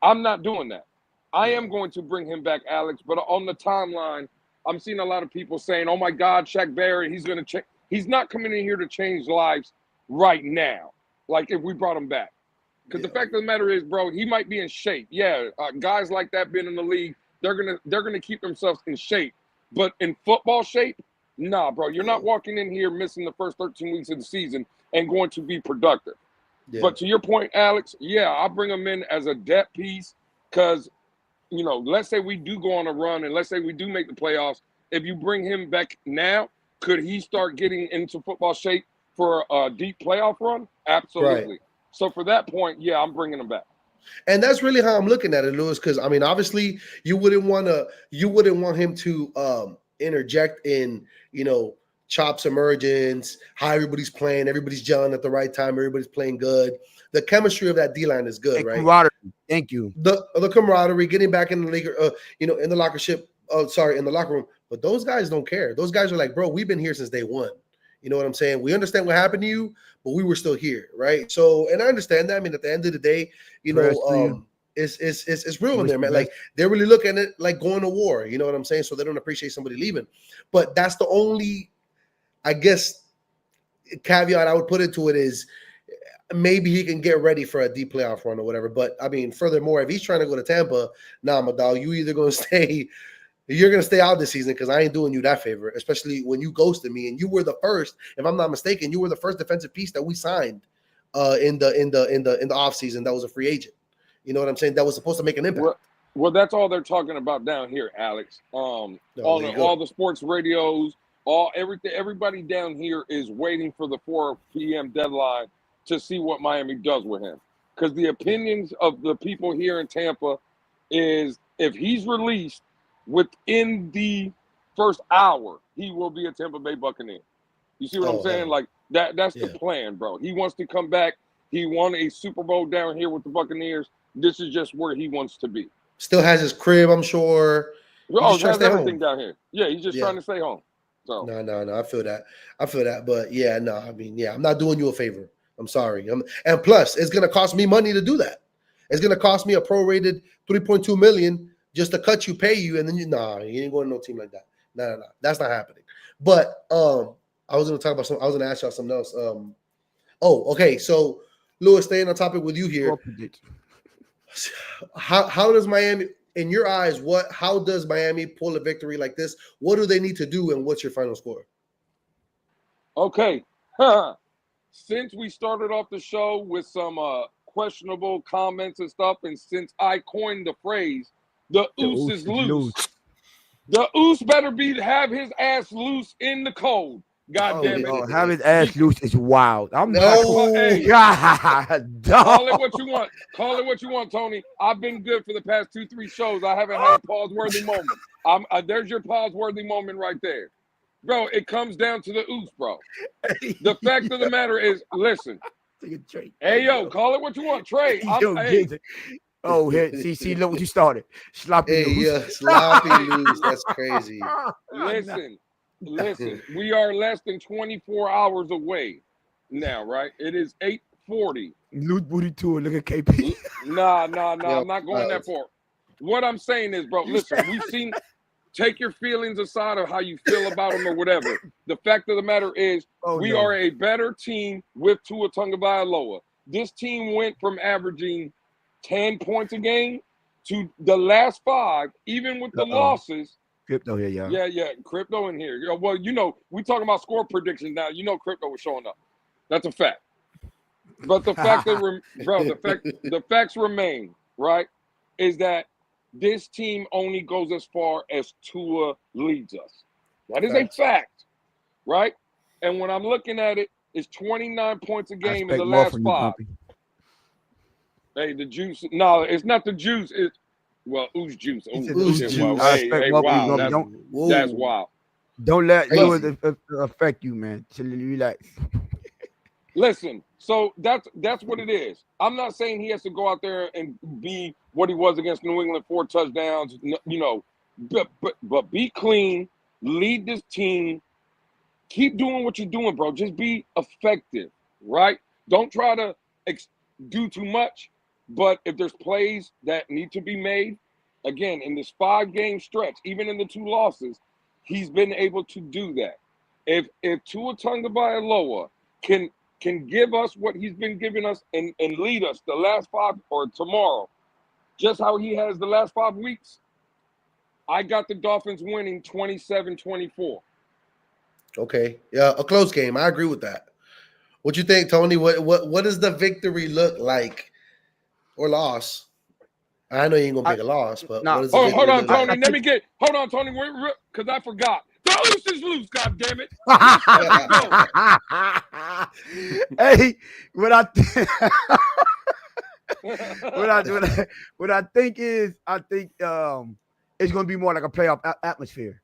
[SPEAKER 3] I'm not doing that. I am going to bring him back, Alex, but on the timeline, I'm seeing a lot of people saying, oh, my God, Shaq Barrett, he's going to change. He's not coming in here to change lives right now, like if we brought him back. Because the fact of the matter is, bro, he might be in shape. Yeah, guys like that being in the league, they're gonna keep themselves in shape. But in football shape, nah, bro, you're not walking in here missing the first 13 weeks of the season and going to be productive. Yeah. But to your point, Alex, I'll bring him in as a depth piece because, let's say we do go on a run and let's say we do make the playoffs. If you bring him back now, could he start getting into football shape for a deep playoff run? Absolutely. Right. So for that point, I'm bringing him back.
[SPEAKER 1] And that's really how I'm looking at it, Lewis, because, I mean, obviously you wouldn't want him to interject in, chops emergence, how everybody's playing, everybody's gelling at the right time, everybody's playing good. The chemistry of that D-line is good, right?
[SPEAKER 2] Camaraderie. Thank you.
[SPEAKER 1] The camaraderie, getting back in the league, in the in the locker room. But those guys don't care. Those guys are like, bro, we've been here since day one. You know what I'm saying? We understand what happened to you, but we were still here, right? So, and I understand that. I mean, at the end of the day, it's real in there, man. Like, they're really looking at it like going to war. You know what I'm saying? So they don't appreciate somebody leaving. But that's the only, I guess, caveat I would put into it is maybe he can get ready for a deep playoff run or whatever. But, I mean, furthermore, if he's trying to go to Tampa, nah, my dog, you either going to stay – you're going to stay out this season because I ain't doing you that favor, especially when you ghosted me. And you were the first, if I'm not mistaken, you were the first defensive piece that we signed in the offseason that was a free agent. You know what I'm saying? That was supposed to make an impact.
[SPEAKER 3] Well, that's all they're talking about down here, Alex. All the sports radios, everybody down here is waiting for the 4 p.m. deadline to see what Miami does with him. Because the opinions of the people here in Tampa is if he's released, within the first hour, he will be a Tampa Bay Buccaneer. You see what I'm saying? Like that's the plan, bro. He wants to come back. He won a Super Bowl down here with the Buccaneers. This is just where he wants to be.
[SPEAKER 1] Still has his crib, I'm sure.
[SPEAKER 3] He has everything down here. Yeah, he's just trying to stay home. So
[SPEAKER 1] no, I feel that. But I mean, I'm not doing you a favor. I'm sorry. And plus, it's gonna cost me money to do that. It's gonna cost me a prorated $3.2 million just to cut you, pay you, and then you ain't going to no team like that. No, that's not happening. But I was going to talk about I was going to ask y'all something else. Okay. So, Lewis, staying on topic with you here. How does Miami, in your eyes, how does Miami pull a victory like this? What do they need to do, and what's your final score?
[SPEAKER 3] Okay. Since we started off the show with some questionable comments and stuff, and since I coined the phrase, the oos is loose. The oos better have his ass loose in the cold. God damn it.
[SPEAKER 2] Have his ass loose is wild.
[SPEAKER 3] Call it what you want. Call it what you want, Tony. I've been good for the past 2-3 shows. I haven't had a pause-worthy moment. There's your pause-worthy moment right there. Bro, it comes down to the oos, bro. The fact of the matter is, listen. Hey, yo, call it what you want. Trey.
[SPEAKER 2] Oh, see, look what you started. Sloppy loose.
[SPEAKER 1] Sloppy loose. That's crazy.
[SPEAKER 3] Listen. We are less than 24 hours away now, right? It is 8:40.
[SPEAKER 2] Loose booty tour. Look at KP.
[SPEAKER 3] Nah. I'm not going that far. What I'm saying is, bro, listen, we've seen. Take your feelings aside of how you feel about them or whatever. The fact of the matter is, we are a better team with Tua Tagovailoa. This team went from averaging 10 points a game to the last 5, even with the losses.
[SPEAKER 2] Crypto here,
[SPEAKER 3] Yeah, crypto in here. Well, we talking about score predictions now. Crypto was showing up. That's a fact. But the fact that, the facts remain, right, is that this team only goes as far as Tua leads us. That is a fact, right? And when I'm looking at it, it's 29 points a game in the last 5. Hey, the juice. No, it's not the juice. It's ooze juice.
[SPEAKER 2] He
[SPEAKER 3] Oh
[SPEAKER 2] said the
[SPEAKER 1] Ooze
[SPEAKER 3] shit!
[SPEAKER 2] juice.
[SPEAKER 3] Well,
[SPEAKER 1] juice.
[SPEAKER 2] I
[SPEAKER 3] hey,
[SPEAKER 2] expect
[SPEAKER 3] hey,
[SPEAKER 2] what we
[SPEAKER 3] wow,
[SPEAKER 2] gonna
[SPEAKER 3] that's
[SPEAKER 2] don't
[SPEAKER 1] Whoa.
[SPEAKER 3] wild.
[SPEAKER 2] let
[SPEAKER 3] Listen,
[SPEAKER 2] Lewis affect you, man. To relax.
[SPEAKER 3] listen. So that's what it is. I'm not saying he has to go out there and be what he was against New England, 4 touchdowns. But be clean, lead this team, keep doing what you're doing, bro. Just be effective, right? Don't try to do too much. But if there's plays that need to be made, again, in this 5-game stretch, even in the 2 losses, he's been able to do that. If Tua Tagovailoa can give us what he's been giving us and lead us the last 5 or tomorrow, just how he has the last 5 weeks, I got the Dolphins winning 27-24.
[SPEAKER 1] Okay. Yeah, a close game. I agree with that. What you think, Tony? What does the victory look like or loss? I know you ain't gonna
[SPEAKER 2] I
[SPEAKER 1] pick a loss, but what
[SPEAKER 2] Nah,
[SPEAKER 1] does the
[SPEAKER 3] Oh, hold
[SPEAKER 1] victory
[SPEAKER 3] on,
[SPEAKER 1] look like?
[SPEAKER 3] Tony. Hold on, Tony. Because I forgot. The loose is loose. God damn it. Let's go.
[SPEAKER 2] Hey, what I th- what I think is it's gonna be more like a playoff atmosphere.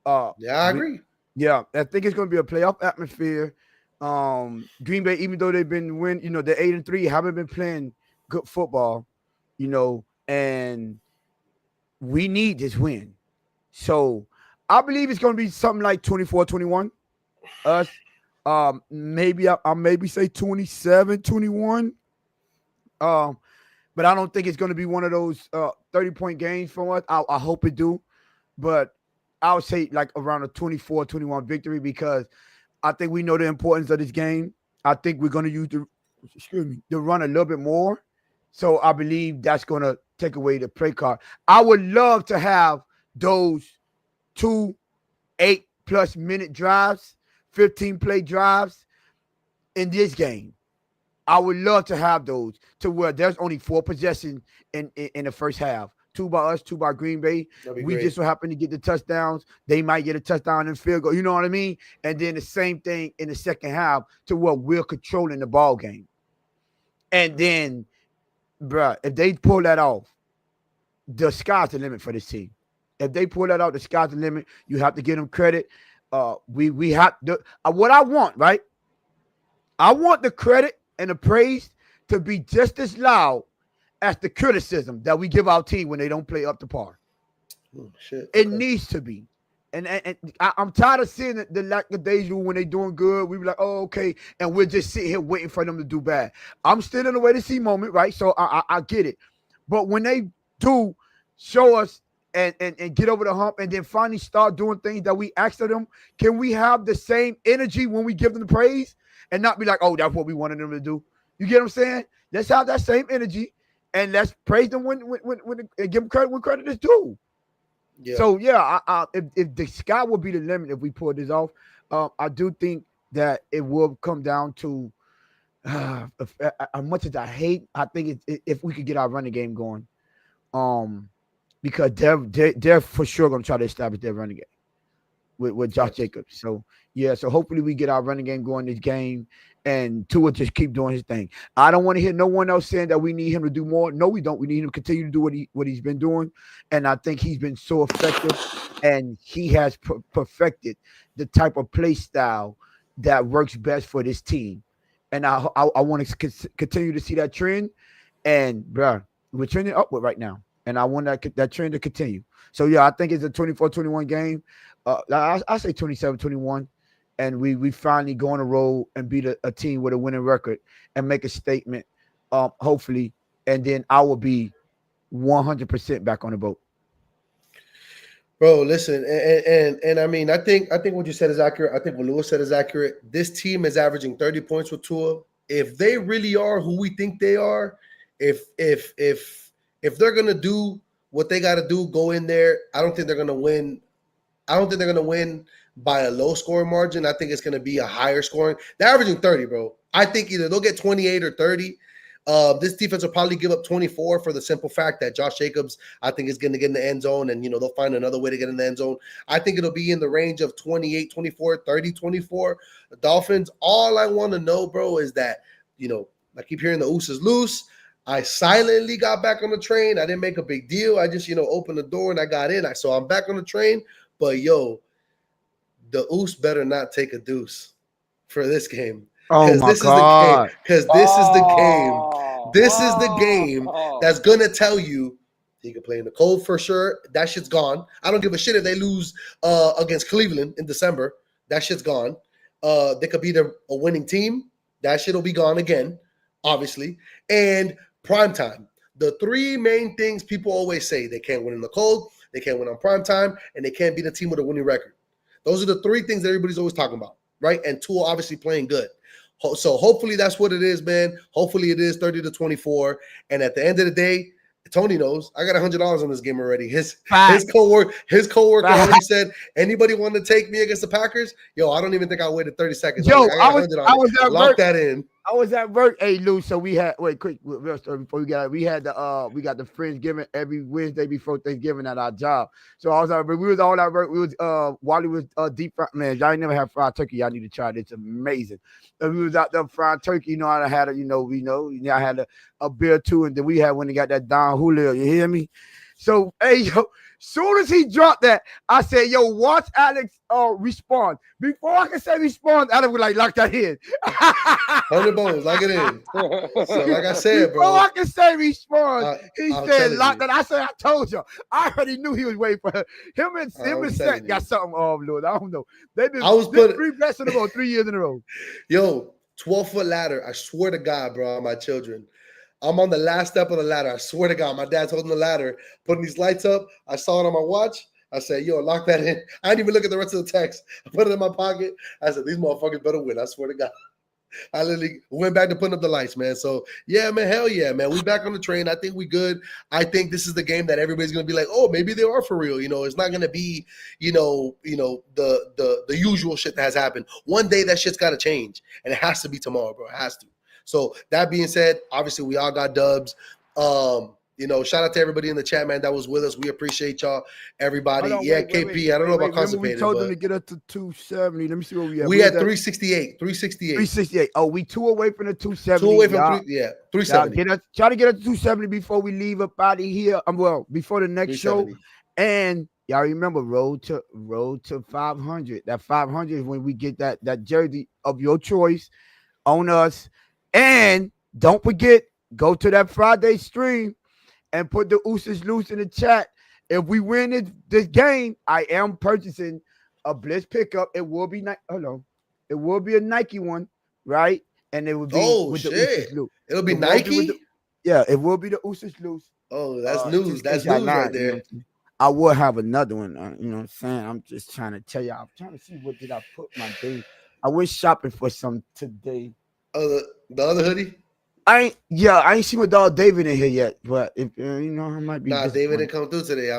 [SPEAKER 1] Yeah, I agree.
[SPEAKER 2] Yeah, I think it's going to be a playoff atmosphere. Green Bay, even though they've been they're 8-3, haven't been playing good football, and we need this win. So I believe it's going to be something like 24-21. Us, maybe I maybe say 27-21. But I don't think it's going to be one of those 30-point games for us. I hope it do, but I would say like around a 24-21 victory because I think we know the importance of this game. I think we're going to use the run a little bit more. So I believe that's going to take away the play card. I would love to have those 2 8+ minute drives, 15-play drives in this game. I would love to have those to where there's only 4 possessions in the first half. 2 by us, 2 by Green Bay. We
[SPEAKER 1] great.
[SPEAKER 2] just so happen to get the touchdowns. They might get a touchdown and field goal. You know what I mean? And then the same thing in the second half to where we're controlling the ball game. And then, bruh, if they pull that off, the sky's the limit for this team. If they pull that out, the sky's the limit. You have to give them credit. We have what I want, right? I want the credit and the praise to be just as loud as the criticism that we give our team when they don't play up to par.
[SPEAKER 1] Oh, shit.
[SPEAKER 2] It needs to be. And I'm tired of seeing the lackadaisical when they doing good. We be like, oh, okay. And we're just sitting here waiting for them to do bad. I'm still in the wait to see moment, right? So I get it. But when they do show us and get over the hump and then finally start doing things that we asked of them, can we have the same energy when we give them the praise and not be like, oh, that's what we wanted them to do? You get what I'm saying? Let's have that same energy and let's praise them when give them credit when credit is due. Yeah. So yeah, if the sky will be the limit if we pull this off, I do think that it will come down to as much as I hate. I think if we could get our running game going, because they're for sure going to try to establish their running game with Josh Jacobs. So yeah, so hopefully we get our running game going this game, and Tua just keep doing his thing. I don't want to hear no one else saying that we need him to do more. No, we don't. We need him to continue to do what he's been doing, and I think he's been so effective, and he has perfected the type of play style that works best for this team. And I want to continue to see that trend, and bro, we're trending upward right now, and I want that trend to continue. So yeah, I think it's a 24-21 game. I say 27-21. And we finally go on a roll and beat a team with a winning record and make a statement, hopefully, and then I will be 100% back on the boat.
[SPEAKER 1] Bro, listen, and I mean, I think what you said is accurate. I think what Lewis said is accurate. This team is averaging 30 points with Tua. If they really are who we think they are, if they're gonna do what they got to do, go in there. I don't think they're gonna win. I don't think they're gonna win by a low scoring margin. I think it's going to be a higher scoring. They're averaging 30, bro. I think either they'll get 28 or 30. This defense will probably give up 24 for the simple fact that Josh Jacobs, I think, is going to get in the end zone, and, they'll find another way to get in the end zone. I think it'll be in the range of 28, 24, 30, 24. The Dolphins, all I want to know, bro, is that, I keep hearing the oos is loose. I silently got back on the train. I didn't make a big deal. I just, opened the door and I got in. So I'm back on the train. But the Oos better not take a deuce for this game.
[SPEAKER 2] Oh
[SPEAKER 1] Because
[SPEAKER 2] my
[SPEAKER 1] this is the game.
[SPEAKER 2] God.
[SPEAKER 1] Because this is the game.
[SPEAKER 3] Oh,
[SPEAKER 1] This is the game
[SPEAKER 3] oh.
[SPEAKER 1] that's gonna tell you he can play in the cold for sure. That shit's gone. I don't give a shit if they lose against Cleveland in December. That shit's gone. They could beat a winning team. That shit'll be gone again, obviously. And prime time. The three main things people always say: they can't win in the cold, they can't win on prime time, and they can't beat a team with a winning record. Those are the three things that everybody's always talking about, right? And Tua obviously playing good. So hopefully that's what it is, man. Hopefully it is 30-24. And at the end of the day, Tony knows I got $100 on this game already. His coworker already said, anybody want to take me against the Packers? Yo, I don't even think I waited 30 seconds.
[SPEAKER 2] Yo,
[SPEAKER 1] I was at Lock that in.
[SPEAKER 2] I was at work. Hey, Lou. So we had quick real story before we got. We had we got the Friendsgiving every Wednesday before Thanksgiving at our job. So I was at work. We was all at work. We was Wally was deep fried. Man, y'all ain't never had fried turkey. Y'all need to try it. It's amazing. And we was out there fried turkey. I had I had a beer too, and then we had when they got that Don Julio. You hear me? So hey, yo. Soon as he dropped that, I said, yo, watch Alex respond. Before I can say respond, Alex was like, lock that in.
[SPEAKER 1] 100 bones, lock it in. So like I said, bro.
[SPEAKER 2] Before I can say respond, he said, lock that. I said, I told you. I already knew he was waiting for her. Him and Seth got something off, Lord. I don't know. They've been 3 bets in a row, 3 years in a row.
[SPEAKER 1] Yo, 12-foot ladder. I swear to God, bro, my children. I'm on the last step of the ladder. I swear to God, my dad's holding the ladder, putting these lights up. I saw it on my watch. I said, yo, lock that in. I didn't even look at the rest of the text. I put it in my pocket. I said, these motherfuckers better win. I swear to God. I literally went back to putting up the lights, man. So, yeah, man, hell yeah, man. We back on the train. I think we good. I think this is the game that everybody's going to be like, oh, maybe they are for real. It's not going to be, the usual shit that has happened. One day that shit's got to change, and it has to be tomorrow, bro. It has to. So that being said, obviously we all got dubs. Shout out to everybody in the chat, man, that was with us. We appreciate y'all, everybody. KP. I don't know about constipated.
[SPEAKER 2] We told them to get up to 270. Let me see where we at.
[SPEAKER 1] We had 368.
[SPEAKER 2] 368. Oh, we 2 away from the 270.
[SPEAKER 1] 2 away from 370.
[SPEAKER 2] Try to get up to 270 before we leave up out of here. Before the next show. And y'all remember road to 500. That 500 is when we get that jersey of your choice on us. And don't forget, go to that Friday stream and put the Ooses Loose in the chat. If we win this game, I am purchasing a Blitz pickup. It will be it will be a Nike one, right? And it will be with the Ooses Loose.
[SPEAKER 1] It'll be Nike?
[SPEAKER 2] It will be the Ooses Loose.
[SPEAKER 1] Oh, that's news. That's news right there.
[SPEAKER 2] I will have another one. You know what I'm saying? I'm just trying to tell you. I'm trying to see what did I put my day. I went shopping for some today.
[SPEAKER 1] The other hoodie?
[SPEAKER 2] I ain't seen my dog David in here yet, but if I might be.
[SPEAKER 1] Nah, David didn't come through today.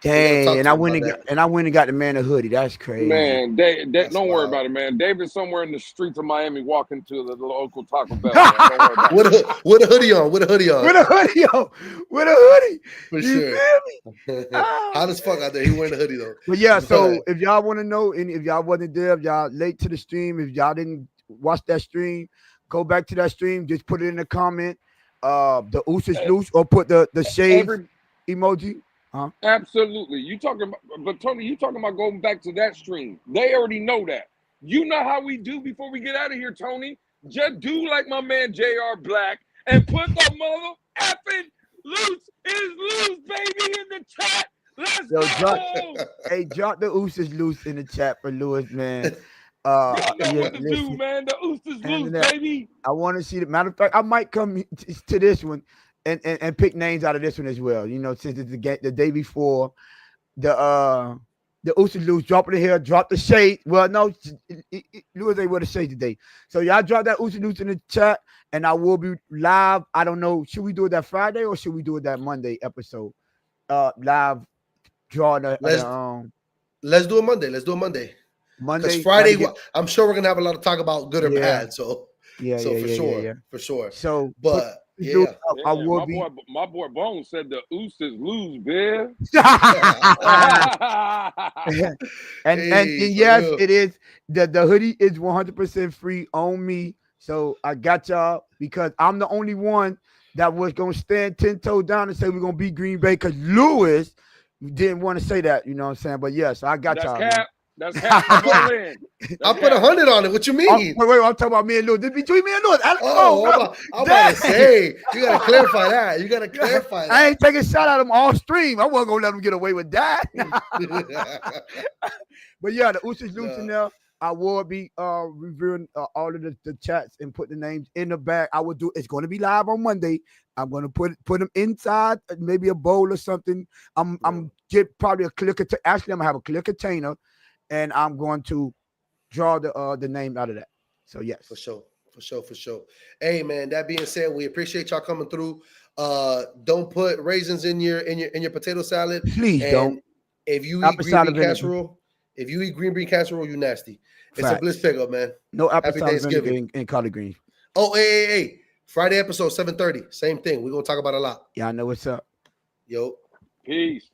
[SPEAKER 2] Dang, and I went and got the man a hoodie. That's crazy.
[SPEAKER 3] Man, don't worry about it, man. David's somewhere in the streets of Miami walking to the local Taco Bell. Man. Don't worry about it.
[SPEAKER 1] With a hoodie on. With a hoodie. For sure.
[SPEAKER 2] Feel me?
[SPEAKER 1] Hot as fuck out there. He wearing a hoodie though.
[SPEAKER 2] But yeah, so if y'all want to know, and if y'all wasn't there, if y'all late to the stream, if y'all didn't watch that stream, go back to that stream. Just put it in the comment. The Ooses Loose, or put the shade emoji. Huh?
[SPEAKER 3] Absolutely. But Tony, you talking about going back to that stream. They already know that. You know how we do before we get out of here, Tony. Just do like my man JR Black and put the mother effing loose is loose, baby, in the chat. Let's go.
[SPEAKER 2] Drop the Ooses Loose in the chat for Lewis, man.
[SPEAKER 3] You know what to do, man. The Ooses Loose, baby.
[SPEAKER 2] I want to see the matter of fact. I might come to this one and pick names out of this one as well. Since it's the day before the Ooses Loose, drop it in here, drop the shade. Well, no, Lewis ain't with the shade today. So y'all drop that Ooses Loose in the chat, and I will be live. I don't know. Should we do it that Friday or should we do it that Monday episode? Live drawing.
[SPEAKER 1] Let's do it Monday. Because Friday, I'm sure we're gonna have a lot of talk about good or bad. So for sure.
[SPEAKER 2] So,
[SPEAKER 1] but
[SPEAKER 2] I will
[SPEAKER 3] my boy Bones said the Ooses lose, man.
[SPEAKER 2] and yes, it is. The hoodie is 100% free on me. So I got y'all because I'm the only one that was gonna stand 10 toes down and say we're gonna beat Green Bay because Lewis didn't want to say that. You know what I'm saying? But yes, I got
[SPEAKER 3] That's
[SPEAKER 2] y'all.
[SPEAKER 3] cap. That's cap. I'm all in.
[SPEAKER 1] I put 100 on it. What you mean?
[SPEAKER 2] Wait, I'm talking about me and Lewis. This between me and Lewis.
[SPEAKER 1] I'm about to say, you got to clarify that. You got to clarify that.
[SPEAKER 2] I ain't taking a shot at him all stream. I wasn't gonna let him get away with that. But yeah, the Usos losing there. I will be reviewing all of the chats and put the names in the bag. I will do. It's going to be live on Monday. I'm going to put them inside maybe a bowl or something. I'm get probably a clear. Actually, I'm gonna have a clear container, and I'm going to draw the name out of that. So yes,
[SPEAKER 1] for sure. Hey man, that being said, we appreciate y'all coming through. Don't put raisins in your potato salad.
[SPEAKER 2] Please don't.
[SPEAKER 1] If you eat green bean casserole, you nasty. It's a bliss pickup, man.
[SPEAKER 2] No apple
[SPEAKER 1] Happy
[SPEAKER 2] cider
[SPEAKER 1] Thanksgiving
[SPEAKER 2] vinegar and collard greens.
[SPEAKER 1] Oh, hey. Friday episode 7:30. Same thing. We're gonna talk about a lot.
[SPEAKER 2] Yeah, I know what's up.
[SPEAKER 1] Yo.
[SPEAKER 3] Peace.